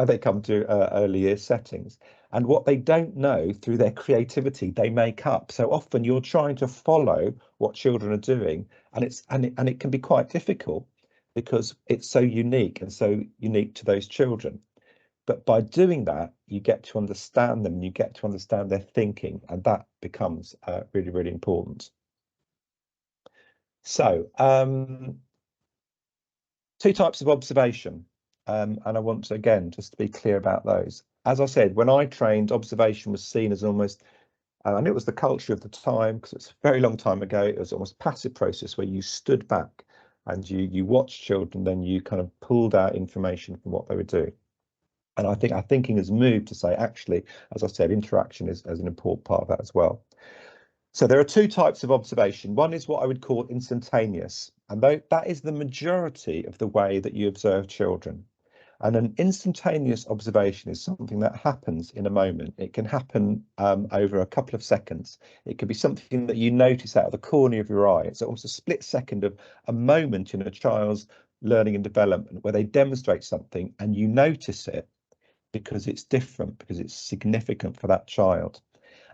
they come to early years settings. And what they don't know, through their creativity, they make up. So often you're trying to follow what children are doing, and it can be quite difficult because it's so unique and so unique to those children. But by doing that, you get to understand them, you get to understand their thinking, and that becomes really, really important. So, 2 types of observation, and I want to, again, just to be clear about those. As I said, when I trained, observation was seen as almost, and it was the culture of the time, because it's a very long time ago, it was almost a passive process where you stood back and you watched children, then you kind of pulled out information from what they were doing. And I think our thinking has moved to say, actually, as I said, interaction is an important part of that as well. So there are 2 types of observation. One is what I would call instantaneous, and that is the majority of the way that you observe children. And an instantaneous observation is something that happens in a moment. It can happen over a couple of seconds. It could be something that you notice out of the corner of your eye. It's almost a split second of a moment in a child's learning and development where they demonstrate something and you notice it because it's different, because it's significant for that child.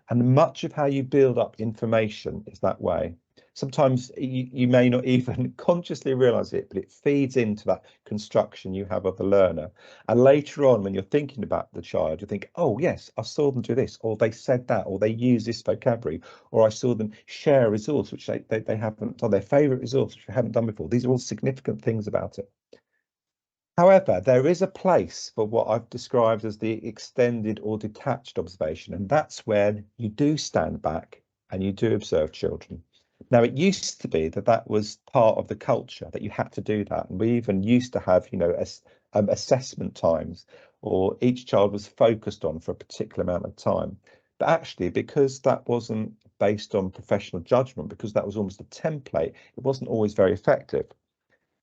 And much of how you build up information is that way. Sometimes you may not even consciously realize it, but it feeds into that construction you have of the learner. And later on, when you're thinking about the child, you think, oh, yes, I saw them do this, or they said that, or they use this vocabulary, or I saw them share a resource, which they haven't done, their favorite resource, which they haven't done before. These are all significant things about it. However, there is a place for what I've described as the extended or detached observation, and that's where you do stand back and you do observe children. Now, it used to be that was part of the culture, that you had to do that, and we even used to have, you know, assessment times, or each child was focused on for a particular amount of time. But actually, because that wasn't based on professional judgment, because that was almost a template, it wasn't always very effective.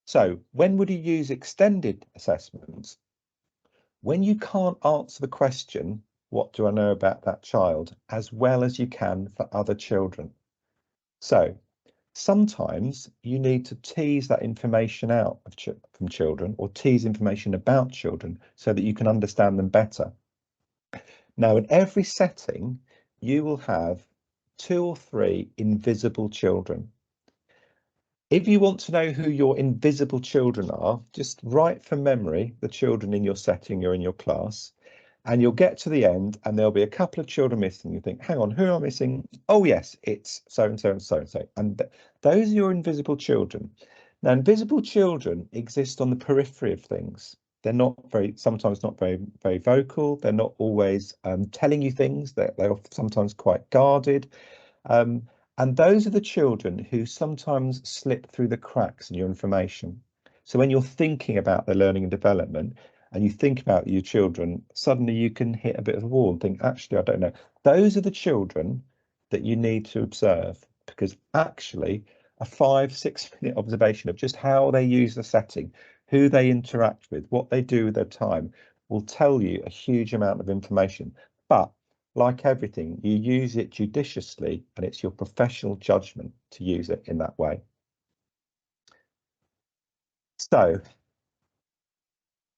So when would you use extended assessments? When you can't answer the question, what do I know about that child, as well as you can for other children. So sometimes you need to tease that information out from children, or tease information about children so that you can understand them better. Now, in every setting, you will have 2 or 3 invisible children. If you want to know who your invisible children are, just write from memory the children in your setting or in your class, and you'll get to the end and there'll be a couple of children missing. You think, hang on, who am I missing? Oh, yes, it's so-and-so and so-and-so. And those are your invisible children. Now, invisible children exist on the periphery of things. They're sometimes not very vocal. They're not always telling you things. They're sometimes quite guarded. And those are the children who sometimes slip through the cracks in your information. So when you're thinking about their learning and development and you think about your children, suddenly you can hit a bit of a wall and think, actually, I don't know. Those are the children that you need to observe, because actually a 5-6 minute observation of just how they use the setting, who they interact with, what they do with their time will tell you a huge amount of information. But like everything, you use it judiciously, and it's your professional judgment to use it in that way. So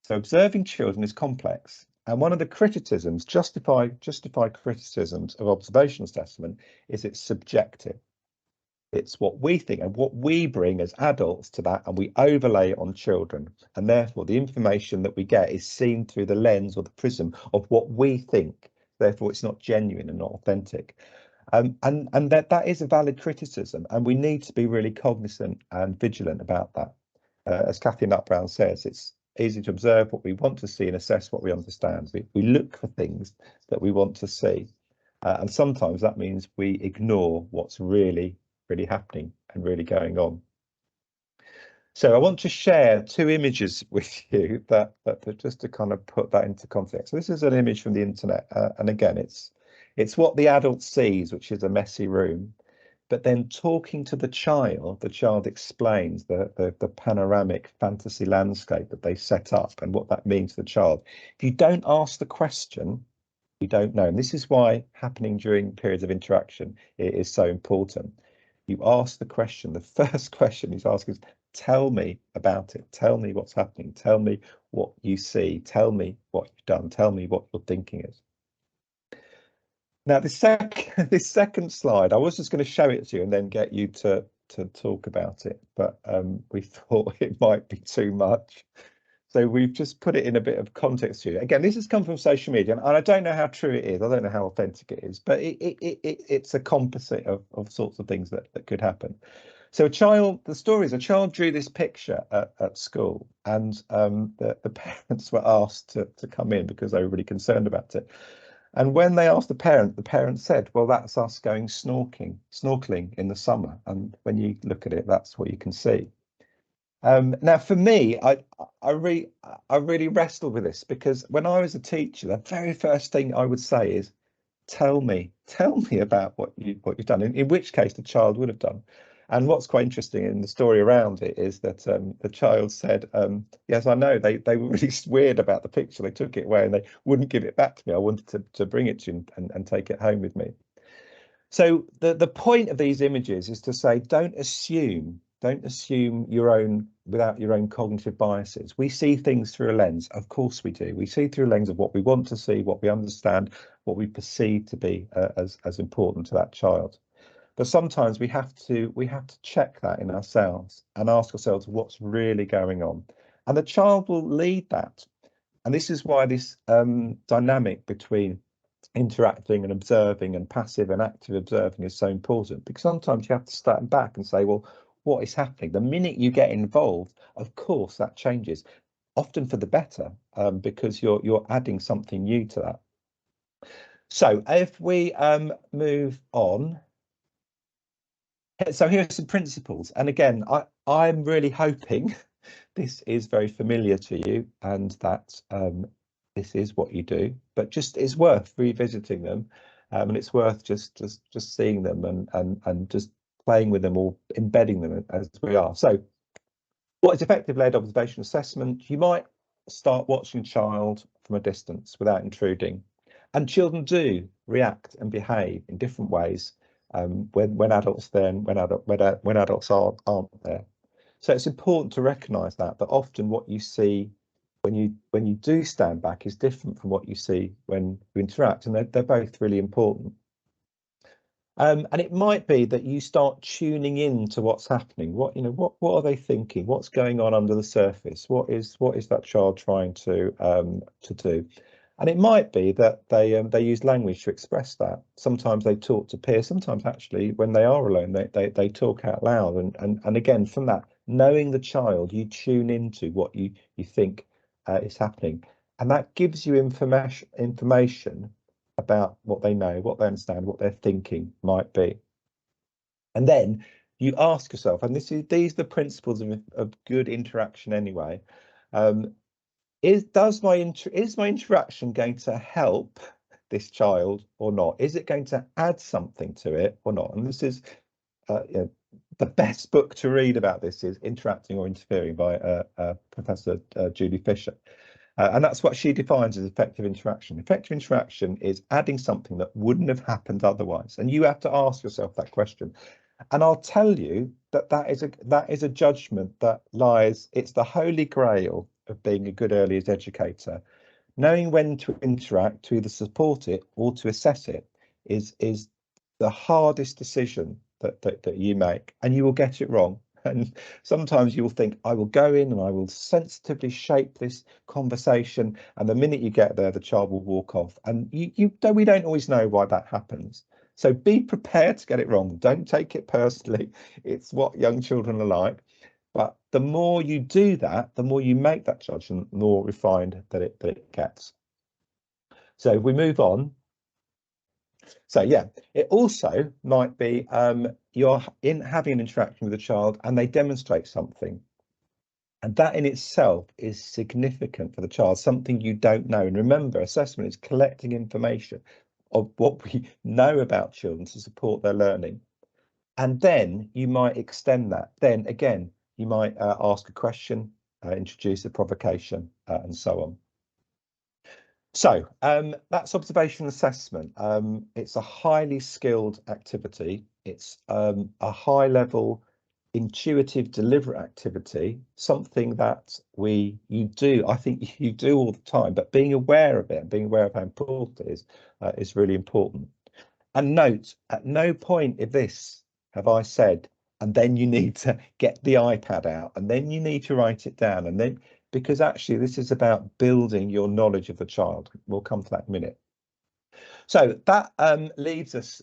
observing children is complex, and one of the criticisms, justified criticisms of observational assessment, is it's subjective. It's what we think and what we bring as adults to that, and we overlay it on children, and therefore the information that we get is seen through the lens or the prism of what we think. Therefore, it's not genuine and not authentic. And that is a valid criticism, and we need to be really cognizant and vigilant about that. As Kathy Nutt-Brown says, it's easy to observe what we want to see and assess what we understand. We look for things that we want to see, and sometimes that means we ignore what's really happening and really going on. So I want to share 2 images with you that just to kind of put that into context. So this is an image from the internet, and again, it's what the adult sees, which is a messy room. But then talking to the child explains the panoramic fantasy landscape that they set up and what that means to the child. If you don't ask the question, you don't know. And this is why happening during periods of interaction is so important. You ask the question. The first question he's asking is, tell me about it. Tell me what's happening. Tell me what you see. Tell me what you've done. Tell me what your thinking is. Now, this second slide, I was just going to show it to you and then get you to talk about it, but we thought it might be too much. So we've just put it in a bit of context here. Again, this has come from social media, and I don't know how true it is. I don't know how authentic it is, but it's a composite of sorts of things that could happen. So the story is a child drew this picture at school, and the parents were asked to come in because they were really concerned about it. And when they asked the parent said, well, that's us going snorkeling in the summer. And when you look at it, that's what you can see. Now, for me, I really wrestled with this, because when I was a teacher, the very first thing I would say is, tell me about what you've done, in which case the child would have done. And what's quite interesting in the story around it is that the child said, yes, I know, they were really weird about the picture. They took it away and they wouldn't give it back to me. I wanted to bring it to you and take it home with me. So the point of these images is to say, don't assume your own without your own cognitive biases. We see things through a lens. Of course we do. We see through a lens of what we want to see, what we understand, what we perceive to be as important to that child. But sometimes we have to check that in ourselves and ask ourselves what's really going on. And the child will lead that. And this is why this dynamic between interacting and observing and passive and active observing is so important, because sometimes you have to stand back and say, well, what is happening? The minute you get involved, of course, that changes, often for the better, because you're adding something new to that. So if we move on. So here are some principles. And again, I'm really hoping this is very familiar to you and that this is what you do, but just it's worth revisiting them, and it's worth just seeing them and just playing with them or embedding them as we are. So what is effective led observation assessment? You might start watching a child from a distance without intruding, and children do react and behave in different ways when adults there and when adults aren't there. So it's important to recognise that often what you see when you do stand back is different from what you see when you interact, and they're both really important. And it might be that you start tuning in to what's happening. What are they thinking? What's going on under the surface? What is that child trying to do? And it might be that they use language to express that. Sometimes they talk to peers. Sometimes actually, when they are alone, they talk out loud. And again, from that, knowing the child, you tune into what you think is happening, and that gives you information about what they know, what they understand, what their thinking might be. And then you ask yourself, and these are the principles of good interaction anyway. Is my interaction going to help this child or not? Is it going to add something to it or not? And this is the best book to read about this is Interacting or Interfering by Professor Julie Fisher. And that's what she defines as effective interaction. Effective interaction is adding something that wouldn't have happened otherwise. And you have to ask yourself that question. And I'll tell you that is a judgment that lies, it's the holy grail of being a good early years educator. Knowing when to interact, to either support it or to assess it is the hardest decision that you make, and you will get it wrong. And sometimes you will think, I will go in and I will sensitively shape this conversation, and the minute you get there, the child will walk off. And we don't always know why that happens. So be prepared to get it wrong. Don't take it personally. It's what young children are like. But the more you do that, the more you make that judgment, the more refined that it gets. So if we move on. So yeah, it also might be you're having an interaction with a child and they demonstrate something. And that in itself is significant for the child, something you don't know. And remember, assessment is collecting information of what we know about children to support their learning. And then you might extend that. Then again, you might ask a question, introduce a provocation, and so on. So that's observation assessment. It's a highly skilled activity. It's a high level intuitive deliberate activity, something that you do, I think you do all the time, but being aware of it, being aware of how important it is really important. And note, at no point of this have I said, and then you need to get the iPad out, and then you need to write it down, and then, because actually this is about building your knowledge of the child. We'll come to that in a minute. So that leads us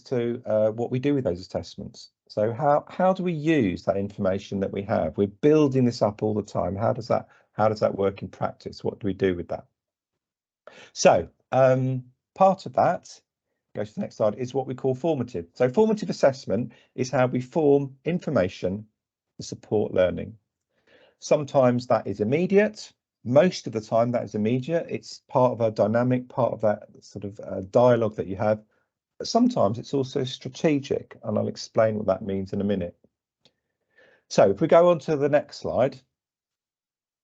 to what we do with those assessments. So how do we use that information that we have? We're building this up all the time. How does that work in practice? What do we do with that? So part of that, go to the next slide, is what we call formative. So formative assessment is how we form information to support learning. Sometimes that is immediate. Most of the time that is immediate. It's part of a dynamic, part of that sort of dialogue that you have. But sometimes it's also strategic, and I'll explain what that means in a minute. So if we go on to the next slide,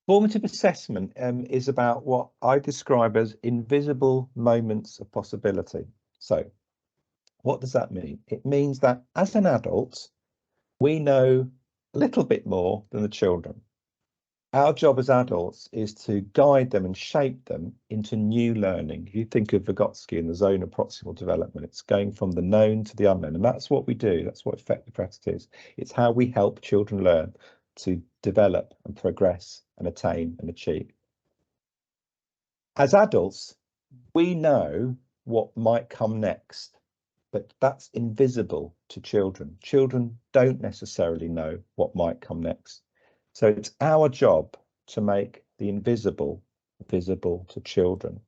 formative assessment is about what I describe as invisible moments of possibility. So what does that mean? It means that as an adult, we know a little bit more than the children. Our job as adults is to guide them and shape them into new learning. If you think of Vygotsky and the zone of proximal development, it's going from the known to the unknown. And that's what we do. That's what effective practice is. It's how we help children learn to develop and progress and attain and achieve. As adults, we know what might come next, but that's invisible to children. Children don't necessarily know what might come next. So it's our job to make the invisible visible to children.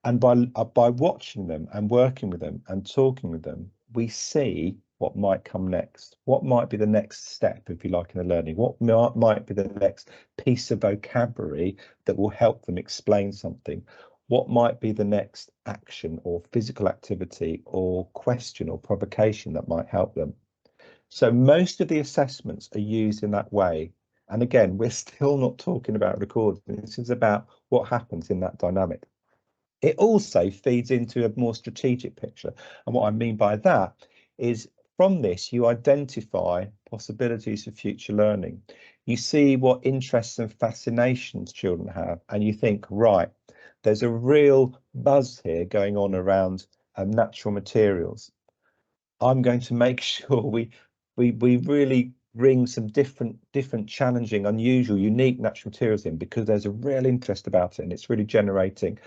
And by watching them and working with them and talking with them, we see what might come next. What might be the next step, if you like, in the learning? What might be the next piece of vocabulary that will help them explain something? What might be the next action or physical activity or question or provocation that might help them? So most of the assessments are used in that way. And again, we're still not talking about recording. This is about what happens in that dynamic. It also feeds into a more strategic picture. And what I mean by that is from this, you identify possibilities for future learning. You see what interests and fascinations children have, and you think, right, there's a real buzz here going on around natural materials. I'm going to make sure we really bring some different challenging, unusual, unique natural materials in, because there's a real interest about it and it's really generating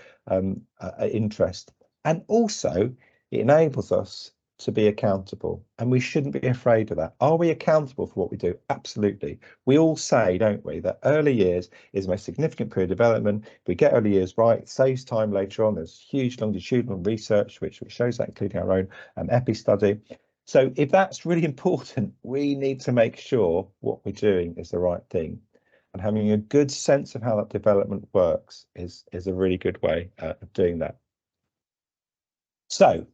interest. And also it enables us to be accountable, and we shouldn't be afraid of that. Are we accountable for what we do? Absolutely. We all say, don't we, that early years is the most significant period of development. If we get early years right, it saves time later on. There's huge longitudinal research which shows that, including our own EPI study. So if that's really important, we need to make sure what we're doing is the right thing. And having a good sense of how that development works is a really good way of doing that. So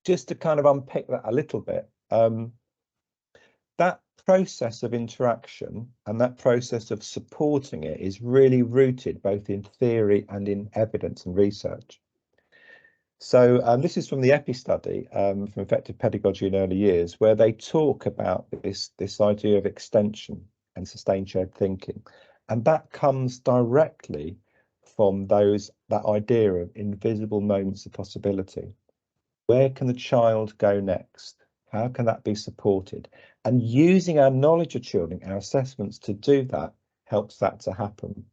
just to kind of unpick that a little bit, that process of interaction and that process of supporting it is really rooted both in theory and in evidence and research. So this is from the EPI study from Effective Pedagogy in Early Years, where they talk about this idea of extension and sustained shared thinking. And that comes directly from that idea of invisible moments of possibility. Where can the child go next? How can that be supported? And using our knowledge of children, our assessments to do that helps that to happen.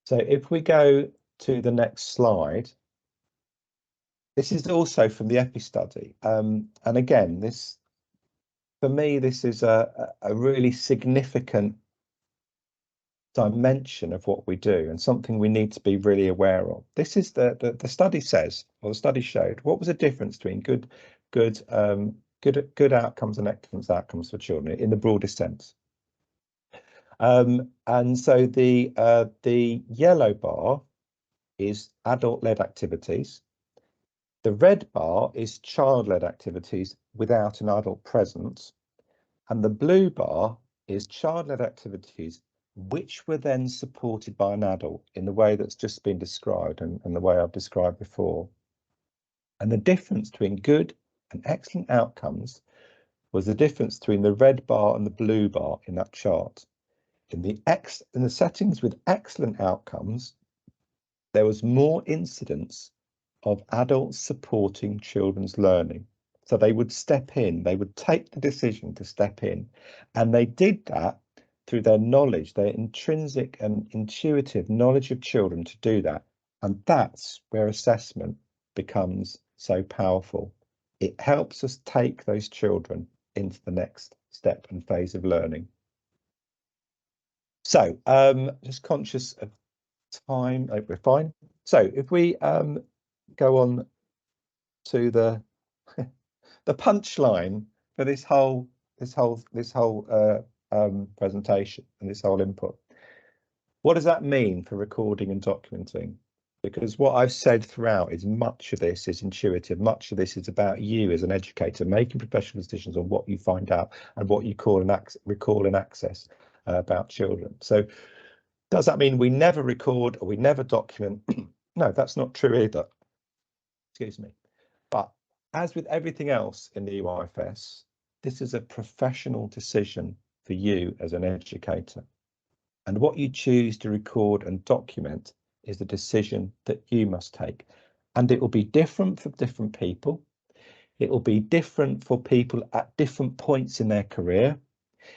So if we go to the next slide, this is also from the EPI study. And again, this, for me, this is a really significant dimension of what we do and something we need to be really aware of. This is the study says, or the study showed, what was the difference between good outcomes and excellent outcomes for children in the broadest sense. And so the yellow bar is adult-led activities. The red bar is child-led activities without an adult present, and the blue bar is child-led activities which were then supported by an adult in the way that's just been described and the way I've described before. And the difference between good and excellent outcomes was the difference between the red bar and the blue bar in that chart. In the settings with excellent outcomes, there was more incidence of adults supporting children's learning. So they would step in, they would take the decision to step in, and they did that through their knowledge, their intrinsic and intuitive knowledge of children to do that. And that's where assessment becomes so powerful. It helps us take those children into the next step and phase of learning. So just conscious of time, we're fine. So if we go on to the punchline for this whole presentation and this whole input. What does that mean for recording and documenting? Because what I've said throughout is much of this is intuitive. Much of this is about you as an educator making professional decisions on what you find out and what you recall and access about children. So does that mean we never record or we never document? No, that's not true either. Excuse me. But as with everything else in the EYFS, this is a professional decision for you as an educator. And what you choose to record and document is a decision that you must take. And it will be different for different people. It will be different for people at different points in their career.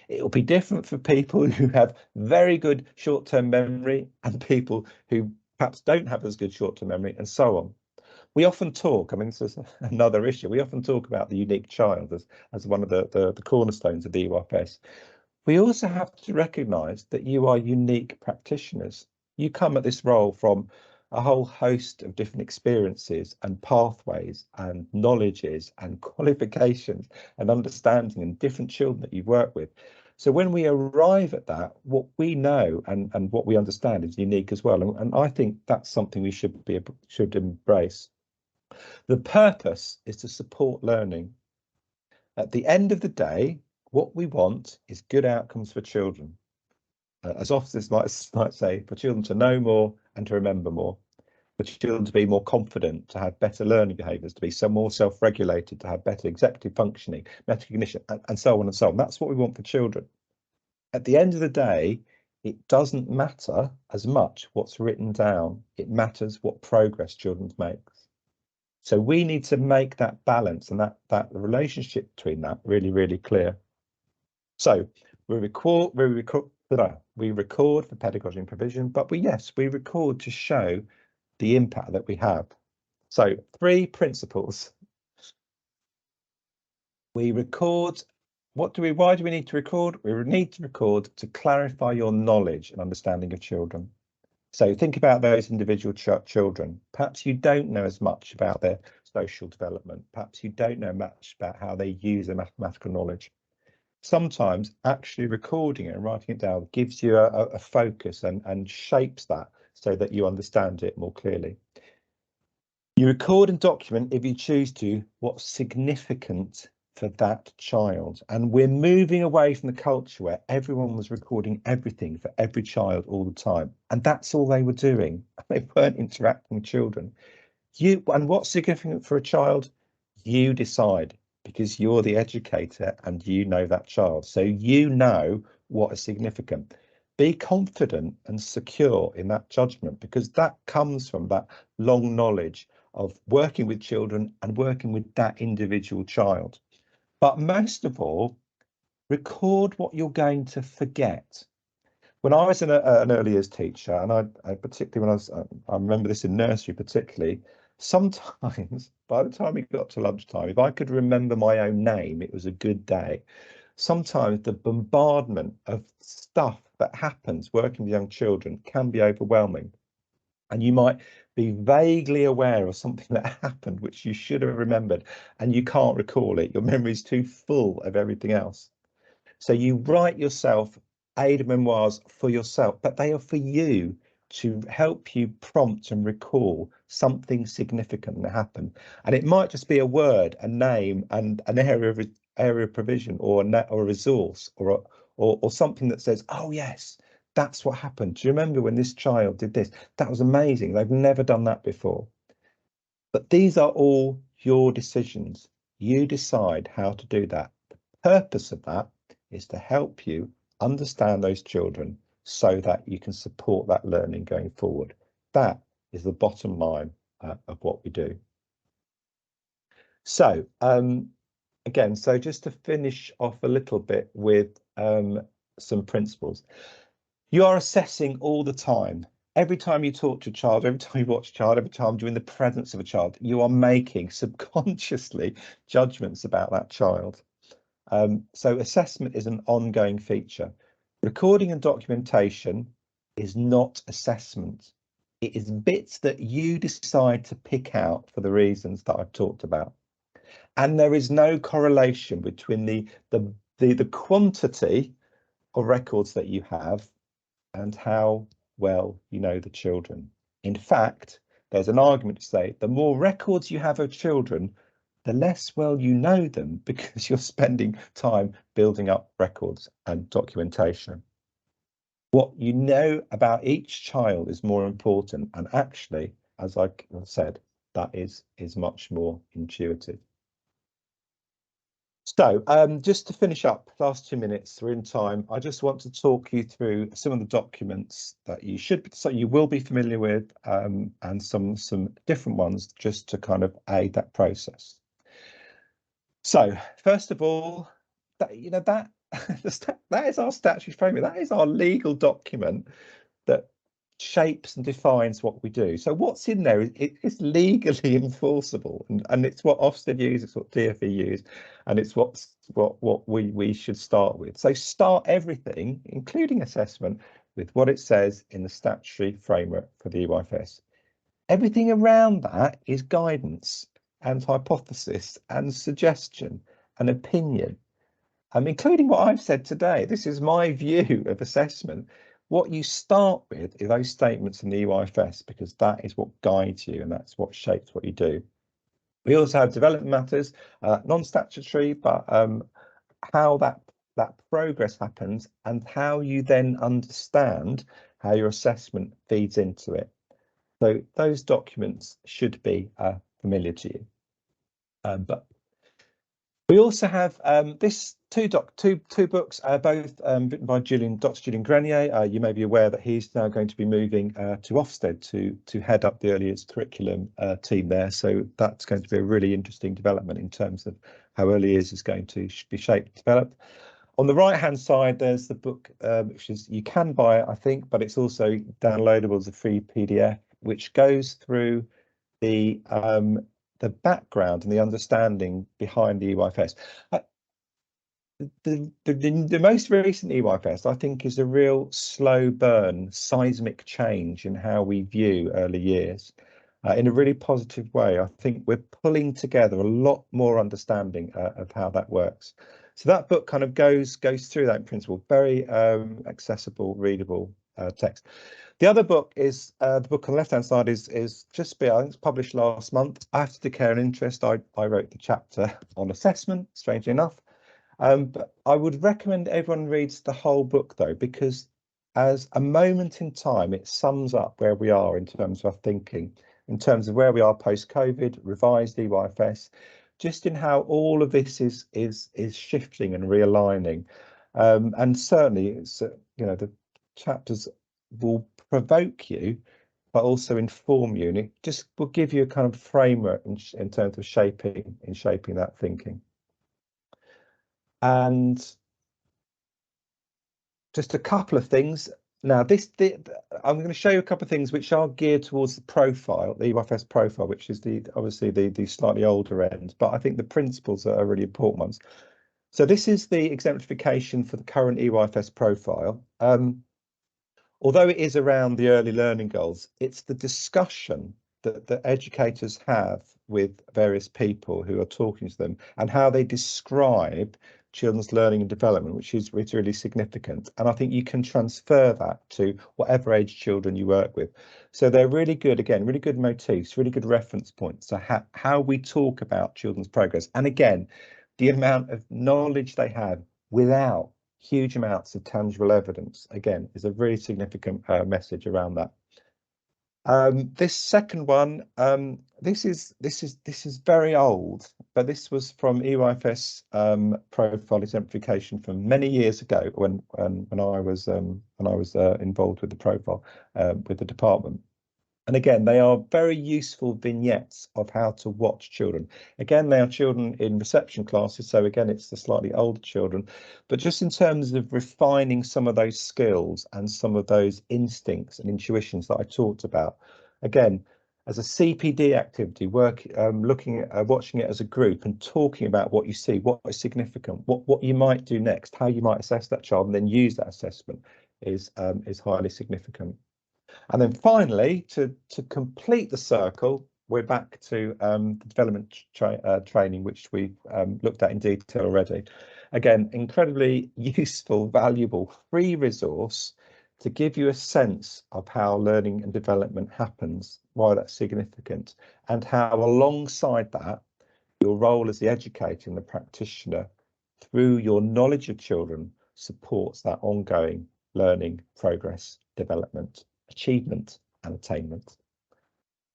It will be different for people who have very good short-term memory and people who perhaps don't have as good short-term memory, and so on. We often talk, I mean, this is another issue, we often talk about the unique child as one of the cornerstones of the EYFS. We also have to recognise that you are unique practitioners. You come at this role from a whole host of different experiences and pathways and knowledges and qualifications and understanding and different children that you've worked with. So when we arrive at that, what we know and what we understand is unique as well. And I think that's something we should embrace. The purpose is to support learning. At the end of the day, what we want is good outcomes for children. As officers might say, for children to know more and to remember more, for children to be more confident, to have better learning behaviours, to be some more self-regulated, to have better executive functioning, metacognition, and so on and so on. That's what we want for children. At the end of the day, it doesn't matter as much what's written down. It matters what progress children make. So we need to make that balance and that relationship between that really, really clear. So we record for pedagogy and provision, but we record to show the impact that we have. So 3 principles. We record. Why do we need to record? We need to record to clarify your knowledge and understanding of children. So think about those individual children. Perhaps you don't know as much about their social development. Perhaps you don't know much about how they use their mathematical knowledge. Sometimes actually recording it and writing it down gives you a focus and shapes that so that you understand it more clearly. You record and document, if you choose to, what's significant for that child. And we're moving away from the culture where everyone was recording everything for every child all the time. And that's all they were doing. They weren't interacting with children. And what's significant for a child? You decide, because you're the educator and you know that child. So you know what is significant. Be confident and secure in that judgment, because that comes from that long knowledge of working with children and working with that individual child. But most of all, record what you're going to forget. When I was an early years teacher, and I particularly I remember this in nursery particularly, sometimes by the time we got to lunchtime, if I could remember my own name, it was a good day. Sometimes the bombardment of stuff that happens working with young children can be overwhelming. And you might be vaguely aware of something that happened, which you should have remembered, and you can't recall it. Your memory is too full of everything else. So you write yourself aid memoirs for yourself, but they are for you to help you prompt and recall something significant that happened. And it might just be a word, a name, and an area of provision, or a resource, or something that says, oh yes, that's what happened. Do you remember when this child did this? That was amazing. They've never done that before. But these are all your decisions. You decide how to do that. The purpose of that is to help you understand those children so that you can support that learning going forward. That is the bottom line of what we do. So again, so just to finish off a little bit with some principles. You are assessing all the time. Every time you talk to a child, every time you watch a child, every time you're in the presence of a child, you are making subconsciously judgments about that child. So assessment is an ongoing feature. Recording and documentation is not assessment. It is bits that you decide to pick out for the reasons that I've talked about. And there is no correlation between the quantity of records that you have and how well you know the children. In fact, there's an argument to say the more records you have of children, the less well you know them, because you're spending time building up records and documentation. What you know about each child is more important, and actually, as I said, that is much more intuitive. So just to finish up, last 2 minutes, we're in time. I just want to talk you through some of the documents that you will be familiar with, and some different ones just to kind of aid that process. So first of all, that is our statutory framework. That is our legal document that shapes and defines what we do. So what's in there is legally enforceable, and it's what Ofsted use, it's what DfE use, and it's what we should start with. So start everything, including assessment, with what it says in the statutory framework for the EYFS. Everything around that is guidance and hypothesis and suggestion and opinion, including what I've said today. This is my view of assessment. What you start with is those statements in the EYFS, because that is what guides you and that's what shapes what you do. We also have development matters, non-statutory, but how that progress happens and how you then understand how your assessment feeds into it. So those documents should be familiar to you. But we also have two books, both written by Dr. Julian Grenier. You may be aware that he's now going to be moving to Ofsted to head up the early years curriculum team there. So that's going to be a really interesting development in terms of how early years is going to be shaped and developed. On the right hand side, there's the book, which is, you can buy it, I think, but it's also downloadable as a free PDF, which goes through the background and the understanding behind the EYFS. The most recent EYFS, I think, is a real slow burn, seismic change in how we view early years in a really positive way. I think we're pulling together a lot more understanding of how that works. So that book kind of goes through that in principle, very accessible, readable text. The other book is the book on the left-hand side is just I think it's published last month. I have to declare an interest. I wrote the chapter on assessment, strangely enough. But I would recommend everyone reads the whole book, though, because as a moment in time, it sums up where we are in terms of our thinking, in terms of where we are post-COVID, revised EYFS, just in how all of this is shifting and realigning. And certainly, it's the chapters will provoke you, but also inform you, and it just will give you a kind of framework in terms of shaping that thinking. And just a couple of things. Now, I'm going to show you a couple of things which are geared towards the profile, the EYFS profile, which is obviously the slightly older end, but I think the principles are really important ones. So this is the exemplification for the current EYFS profile. Although it is around the early learning goals, it's the discussion that the educators have with various people who are talking to them and how they describe children's learning and development, which is really significant. And I think you can transfer that to whatever age children you work with. So they're really good, again, really good motifs, really good reference points to how we talk about children's progress. And again, the amount of knowledge they have without huge amounts of tangible evidence, again, is a really significant message around that. This second one, this is very old, but this was from EYFS profile exemplification from many years ago when I was involved with the profile with the department. And again, they are very useful vignettes of how to watch children. Again, they are children in reception classes, so again, it's the slightly older children, but just in terms of refining some of those skills and some of those instincts and intuitions that I talked about. Again, as a CPD activity, looking at watching it as a group and talking about what you see, what is significant, what you might do next, how you might assess that child, and then use that assessment is highly significant. And then finally, to complete the circle, we're back to the development training, which we've looked at in detail already. Again, incredibly useful, valuable, free resource to give you a sense of how learning and development happens, why that's significant, and how alongside that, your role as the educator and the practitioner through your knowledge of children supports that ongoing learning, progress, development, achievement and attainment.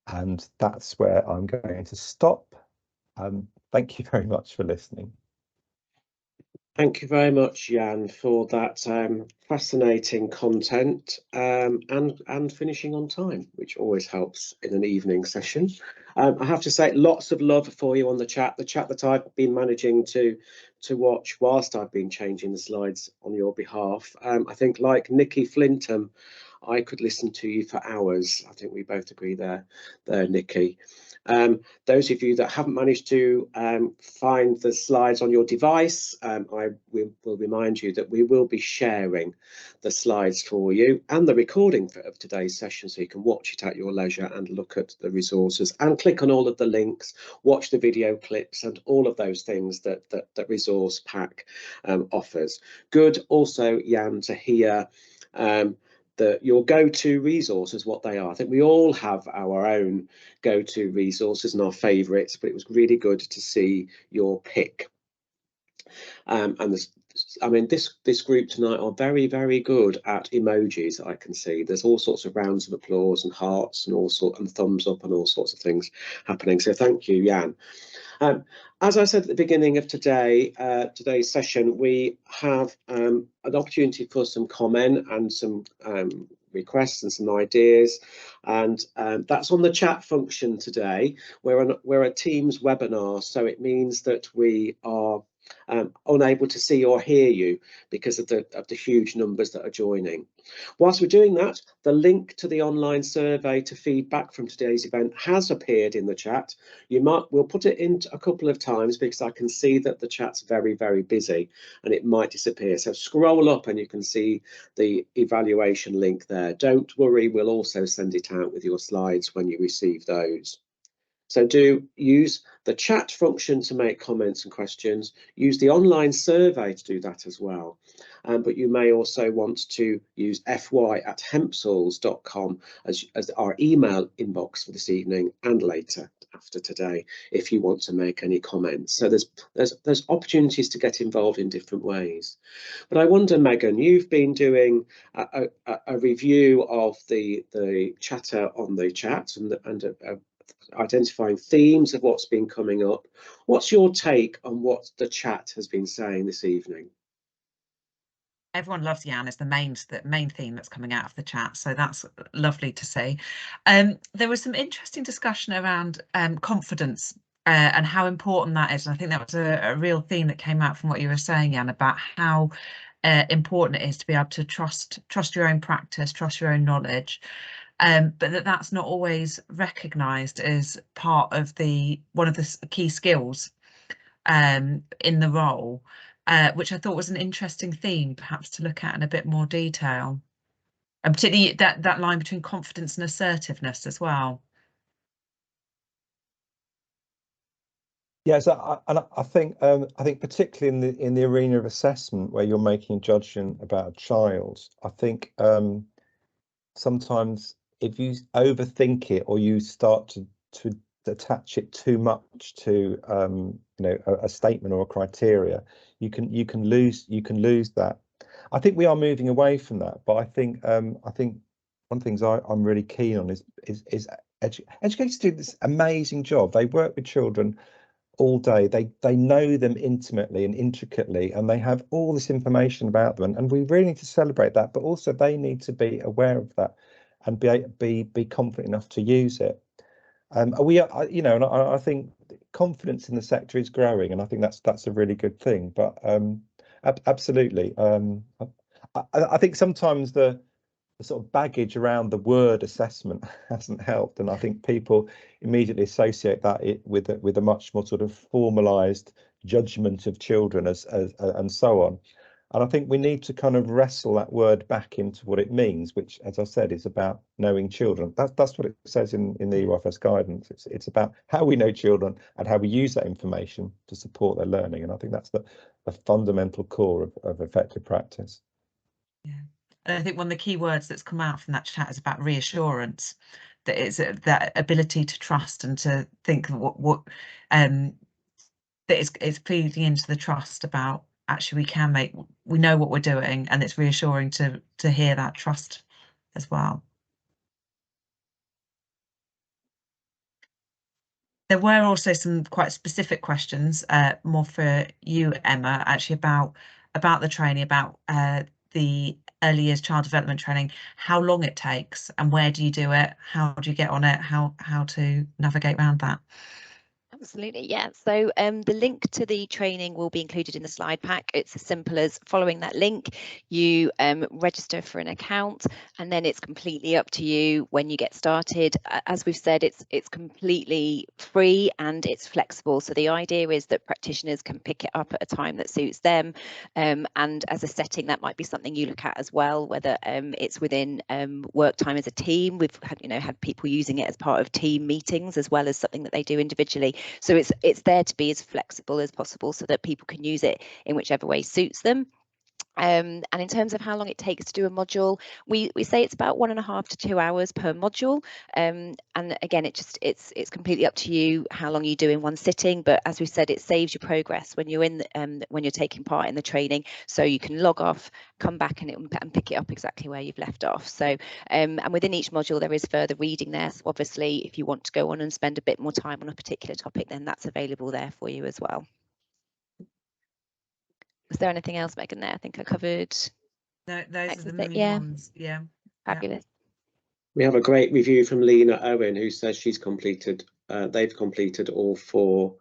And that's where I'm going to stop. Thank you very much for listening. Thank you very much, Jan, for that fascinating content and finishing on time, which always helps in an evening session. I have to say, lots of love for you on the chat that I've been managing to watch whilst I've been changing the slides on your behalf. I think, like Nikki Flintham, I could listen to you for hours. I think we both agree there, Nikki. Those of you that haven't managed to find the slides on your device, I will remind you that we will be sharing the slides for you and the recording of today's session, so you can watch it at your leisure and look at the resources and click on all of the links, watch the video clips and all of those things that resource pack offers. Good also, Jan, to hear your go-to resources, what they are. I think we all have our own go-to resources and our favourites, but it was really good to see your pick. And this group tonight are very, very good at emojis. I can see there's all sorts of rounds of applause and hearts and and thumbs up and all sorts of things happening. So thank you, Jan. As I said at the beginning of today's session, we have an opportunity for some comment and some requests and some ideas, and that's on the chat function today. We're a Teams webinar, so it means that we are unable to see or hear you because of the huge numbers that are joining. Whilst we're doing that, the link to the online survey to feedback from today's event has appeared in the chat. We'll put it in a couple of times because I can see that the chat's very, very busy and it might disappear. So scroll up and you can see the evaluation link there. Don't worry, we'll also send it out with your slides when you receive those. So do use the chat function to make comments and questions. Use the online survey to do that as well. But you may also want to use fy@hempsals.com as our email inbox for this evening and later after today, if you want to make any comments. So there's opportunities to get involved in different ways. But I wonder, Megan, you've been doing a review of the chatter on the chat and identifying themes of what's been coming up. What's your take on what the chat has been saying this evening? Everyone loves Jan as the main theme that's coming out of the chat, so that's lovely to see. There was some interesting discussion around confidence and how important that is, and I think that was a real theme that came out from what you were saying, Jan, about how important it is to be able to trust your own practice, trust your own knowledge. But that's not always recognised as part of one of the key skills in the role, which I thought was an interesting theme, perhaps to look at in a bit more detail, and particularly that line between confidence and assertiveness as well. Yes, I think particularly in the arena of assessment, where you're making a judgment about a child, I think sometimes if you overthink it or you start to attach it too much to a statement or a criteria, you can lose that. I think we are moving away from that, but I think one of the things I'm really keen on is educators do this amazing job. They work with children all day. They know them intimately and intricately, and they have all this information about them, and we really need to celebrate that, but also they need to be aware of that and be confident enough to use it. And I think confidence in the sector is growing, and I think that's a really good thing. But absolutely, I think sometimes the sort of baggage around the word assessment hasn't helped, and I think people immediately associate that with a much more sort of formalised judgment of children and so on. And I think we need to kind of wrestle that word back into what it means, which, as I said, is about knowing children. That's what it says in the EYFS guidance. It's about how we know children and how we use that information to support their learning. And I think that's the fundamental core of effective practice. Yeah, and I think one of the key words that's come out from that chat is about reassurance. That it's that ability to trust and to think that it's feeding into the trust about actually we know what we're doing, and it's reassuring to hear that trust as well. There were also some quite specific questions, more for you, Emma, actually about the training, about the early years child development training, how long it takes and where do you do it? How do you get on it? How to navigate around that? Absolutely, yeah. So the link to the training will be included in the slide pack. It's as simple as following that link, you register for an account, and then it's completely up to you when you get started. As we've said, it's completely free and it's flexible. So the idea is that practitioners can pick it up at a time that suits them. And as a setting, that might be something you look at as well, whether it's within work time as a team. We've had people using it as part of team meetings as well as something that they do individually. So it's there to be as flexible as possible so that people can use it in whichever way suits them. And in terms of how long it takes to do a module, we say it's about 1.5 to 2 hours per module. And again, it's completely up to you how long you do in one sitting. But as we said, it saves you progress when you're when you're taking part in the training. So you can log off, come back, and pick it up exactly where you've left off. So and within each module, there is further reading there. So obviously, if you want to go on and spend a bit more time on a particular topic, then that's available there for you as well. Was there anything else, Megan, there? I think I covered. No, those are the main ones. Yeah. Fabulous. We have a great review from Lena Owen, who says she's completed, they've completed all 4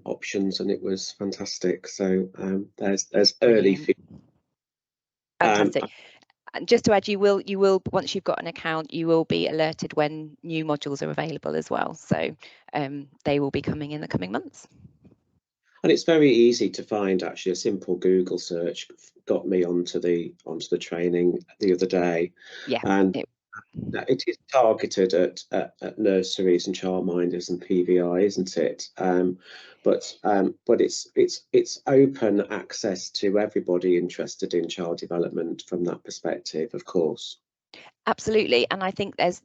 options, and it was fantastic. So there's early feedback. Fantastic. And just to add, you will once you've got an account, you will be alerted when new modules are available as well. So they will be coming in the coming months. And it's very easy to find. Actually, a simple Google search got me onto the training the other day. Yeah, and it is targeted at nurseries and childminders and PVI, isn't it? But it's open access to everybody interested in child development from that perspective, of course. Absolutely, and I think there's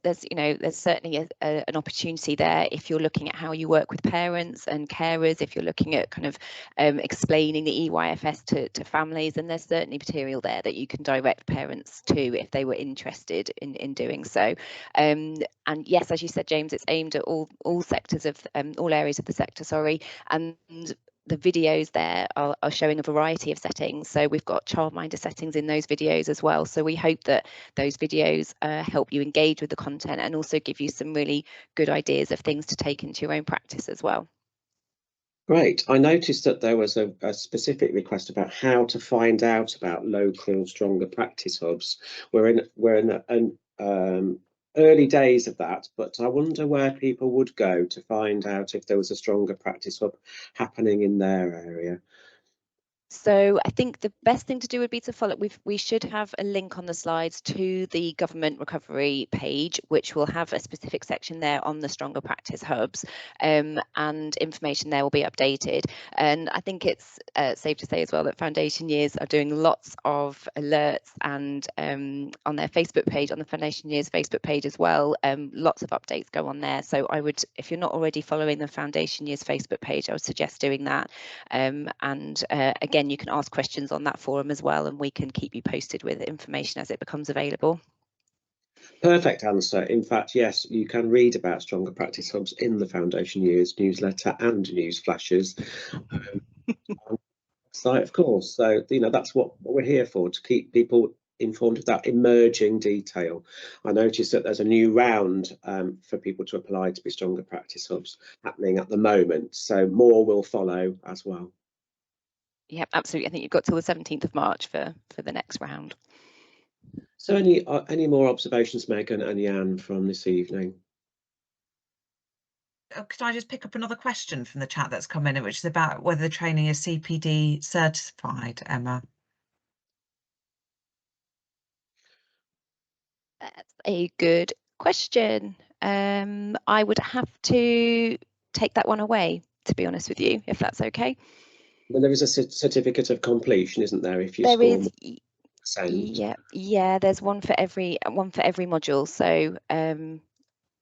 certainly an opportunity there if you're looking at how you work with parents and carers, if you're looking at kind of explaining the EYFS to families, and there's certainly material there that you can direct parents to if they were interested in doing so. And yes, as you said, James, it's aimed at all sectors of all areas of the sector, and the videos there are showing a variety of settings. So we've got childminder settings in those videos as well. So we hope that those videos help you engage with the content and also give you some really good ideas of things to take into your own practice as well. Great. I noticed that there was a specific request about how to find out about local stronger practice hubs. We're in an early days of that, but I wonder where people would go to find out if there was a stronger practice hub happening in their area. So I think the best thing to do would be to follow. We should have a link on the slides to the government recovery page, which will have a specific section there on the stronger practice hubs, and information there will be updated. And I think it's safe to say as well that Foundation Years are doing lots of alerts and on their Facebook page, on the Foundation Years Facebook page as well, lots of updates go on there. So I would, if you're not already following the Foundation Years Facebook page, I would suggest doing that. Again, you can ask questions on that forum as well, and we can keep you posted with information as it becomes available. Perfect answer. In fact, yes, you can read about stronger practice hubs in the Foundation Years newsletter and news flashes. Site, of course. So that's what we're here for, to keep people informed of that emerging detail. I noticed that there's a new round for people to apply to be stronger practice hubs happening at the moment, so more will follow as well. Yeah, absolutely. I think you've got till the 17th of March for the next round. So any more observations, Megan and Jan, from this evening? Could I just pick up another question from the chat that's come in, which is about whether the training is CPD certified, Emma? That's a good question. I would have to take that one away, to be honest with you, if that's okay. Well, there is a certificate of completion, isn't there? If you there score is, yeah, there's one for every module. So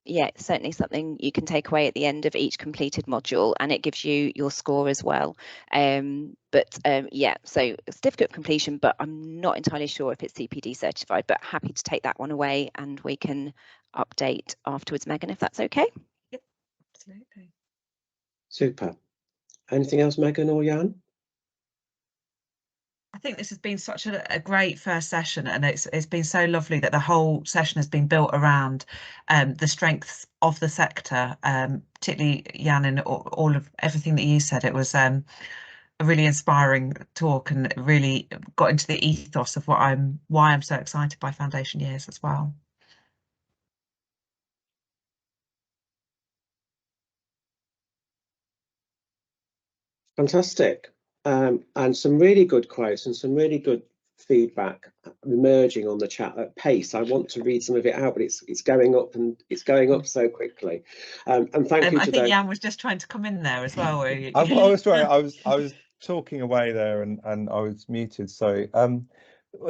yeah, it's certainly something you can take away at the end of each completed module, and it gives you your score as well. Yeah, so certificate of completion, but I'm not entirely sure if it's CPD certified, but happy to take that one away and we can update afterwards, Megan, if that's okay. Yep, absolutely. Super. Anything else, Megan or Jan? I think this has been such a great first session, and it's been so lovely that the whole session has been built around the strengths of the sector, particularly Jan, and all of everything that you said. It was a really inspiring talk and really got into the ethos of why I'm so excited by Foundation Years as well. Fantastic. And some really good quotes and some really good feedback emerging on the chat at pace. I want to read some of it out, but it's going up, and it's going up so quickly. And thank you to I think Jan was just trying to come in there as well. Were you? I was sorry, I was talking away there and I was muted. So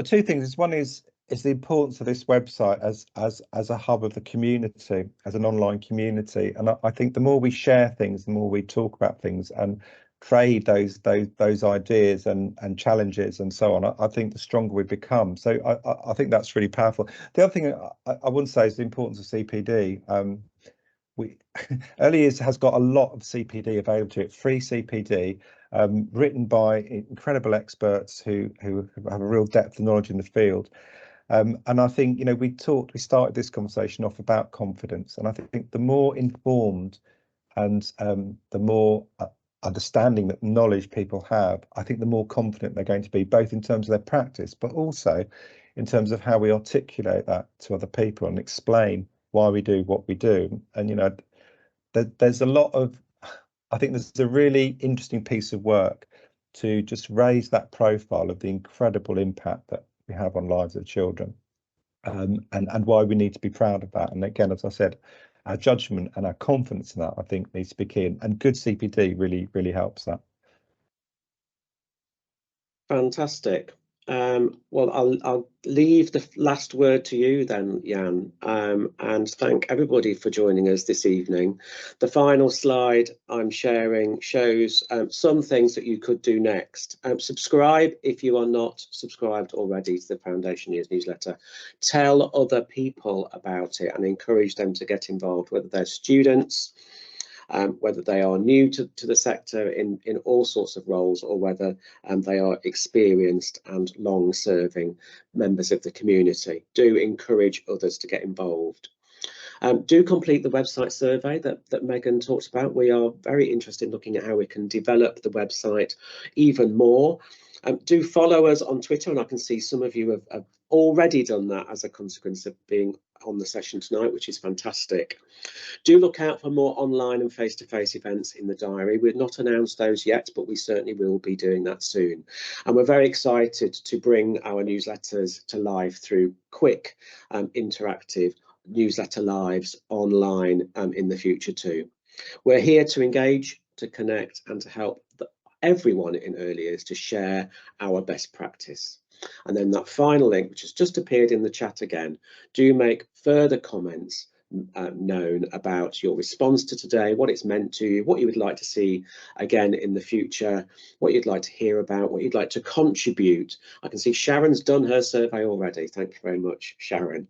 two things. One is the importance of this website as a hub of the community, as an online community. And I think the more we share things, the more we talk about things and trade those ideas and challenges and so on, I think the stronger we become. So I think that's really powerful. The other thing I would say is the importance of CPD. Early Years has got a lot of CPD available to it, free CPD, written by incredible experts who have a real depth of knowledge in the field. And I think, you know, we started this conversation off about confidence, and I think the more informed and the more understanding that knowledge people have, I think the more confident they're going to be, both in terms of their practice, but also in terms of how we articulate that to other people and explain why we do what we do. And, you know, there's a lot of, I think there's a really interesting piece of work to just raise that profile of the incredible impact that we have on lives of children, and why we need to be proud of that. And again, as I said, our judgment and our confidence in that, I think, needs to be key, and good CPD really helps that. Fantastic. Well, I'll leave the last word to you then, Jan, and thank everybody for joining us this evening. The final slide I'm sharing shows some things that you could do next. Subscribe if you are not subscribed already to the Foundation Years newsletter. Tell other people about it and encourage them to get involved, whether they're students, whether they are new to the sector in all sorts of roles, or whether they are experienced and long-serving members of the community. Do encourage others to get involved. Do complete the website survey that Megan talked about. We are very interested in looking at how we can develop the website even more. Do follow us on Twitter, and I can see some of you have already done that as a consequence of being on the session tonight, which is fantastic. Do look out for more online and face-to-face events in the diary. We've not announced those yet, but we certainly will be doing that soon. And we're very excited to bring our newsletters to life through quick, interactive newsletter lives online in the future too. We're here to engage, to connect, and to help everyone in Early Years to share our best practice. And then that final link, which has just appeared in the chat again, do make further comments known about your response to today, what it's meant to you, what you would like to see again in the future, what you'd like to hear about, what you'd like to contribute. I can see Sharon's done her survey already. Thank you very much, Sharon.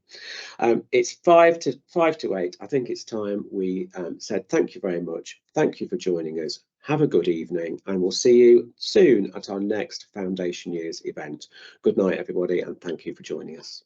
It's 5 to 8. I think it's time we said thank you very much. Thank you for joining us. Have a good evening, and we'll see you soon at our next Foundation Years event. Good night, everybody, and thank you for joining us.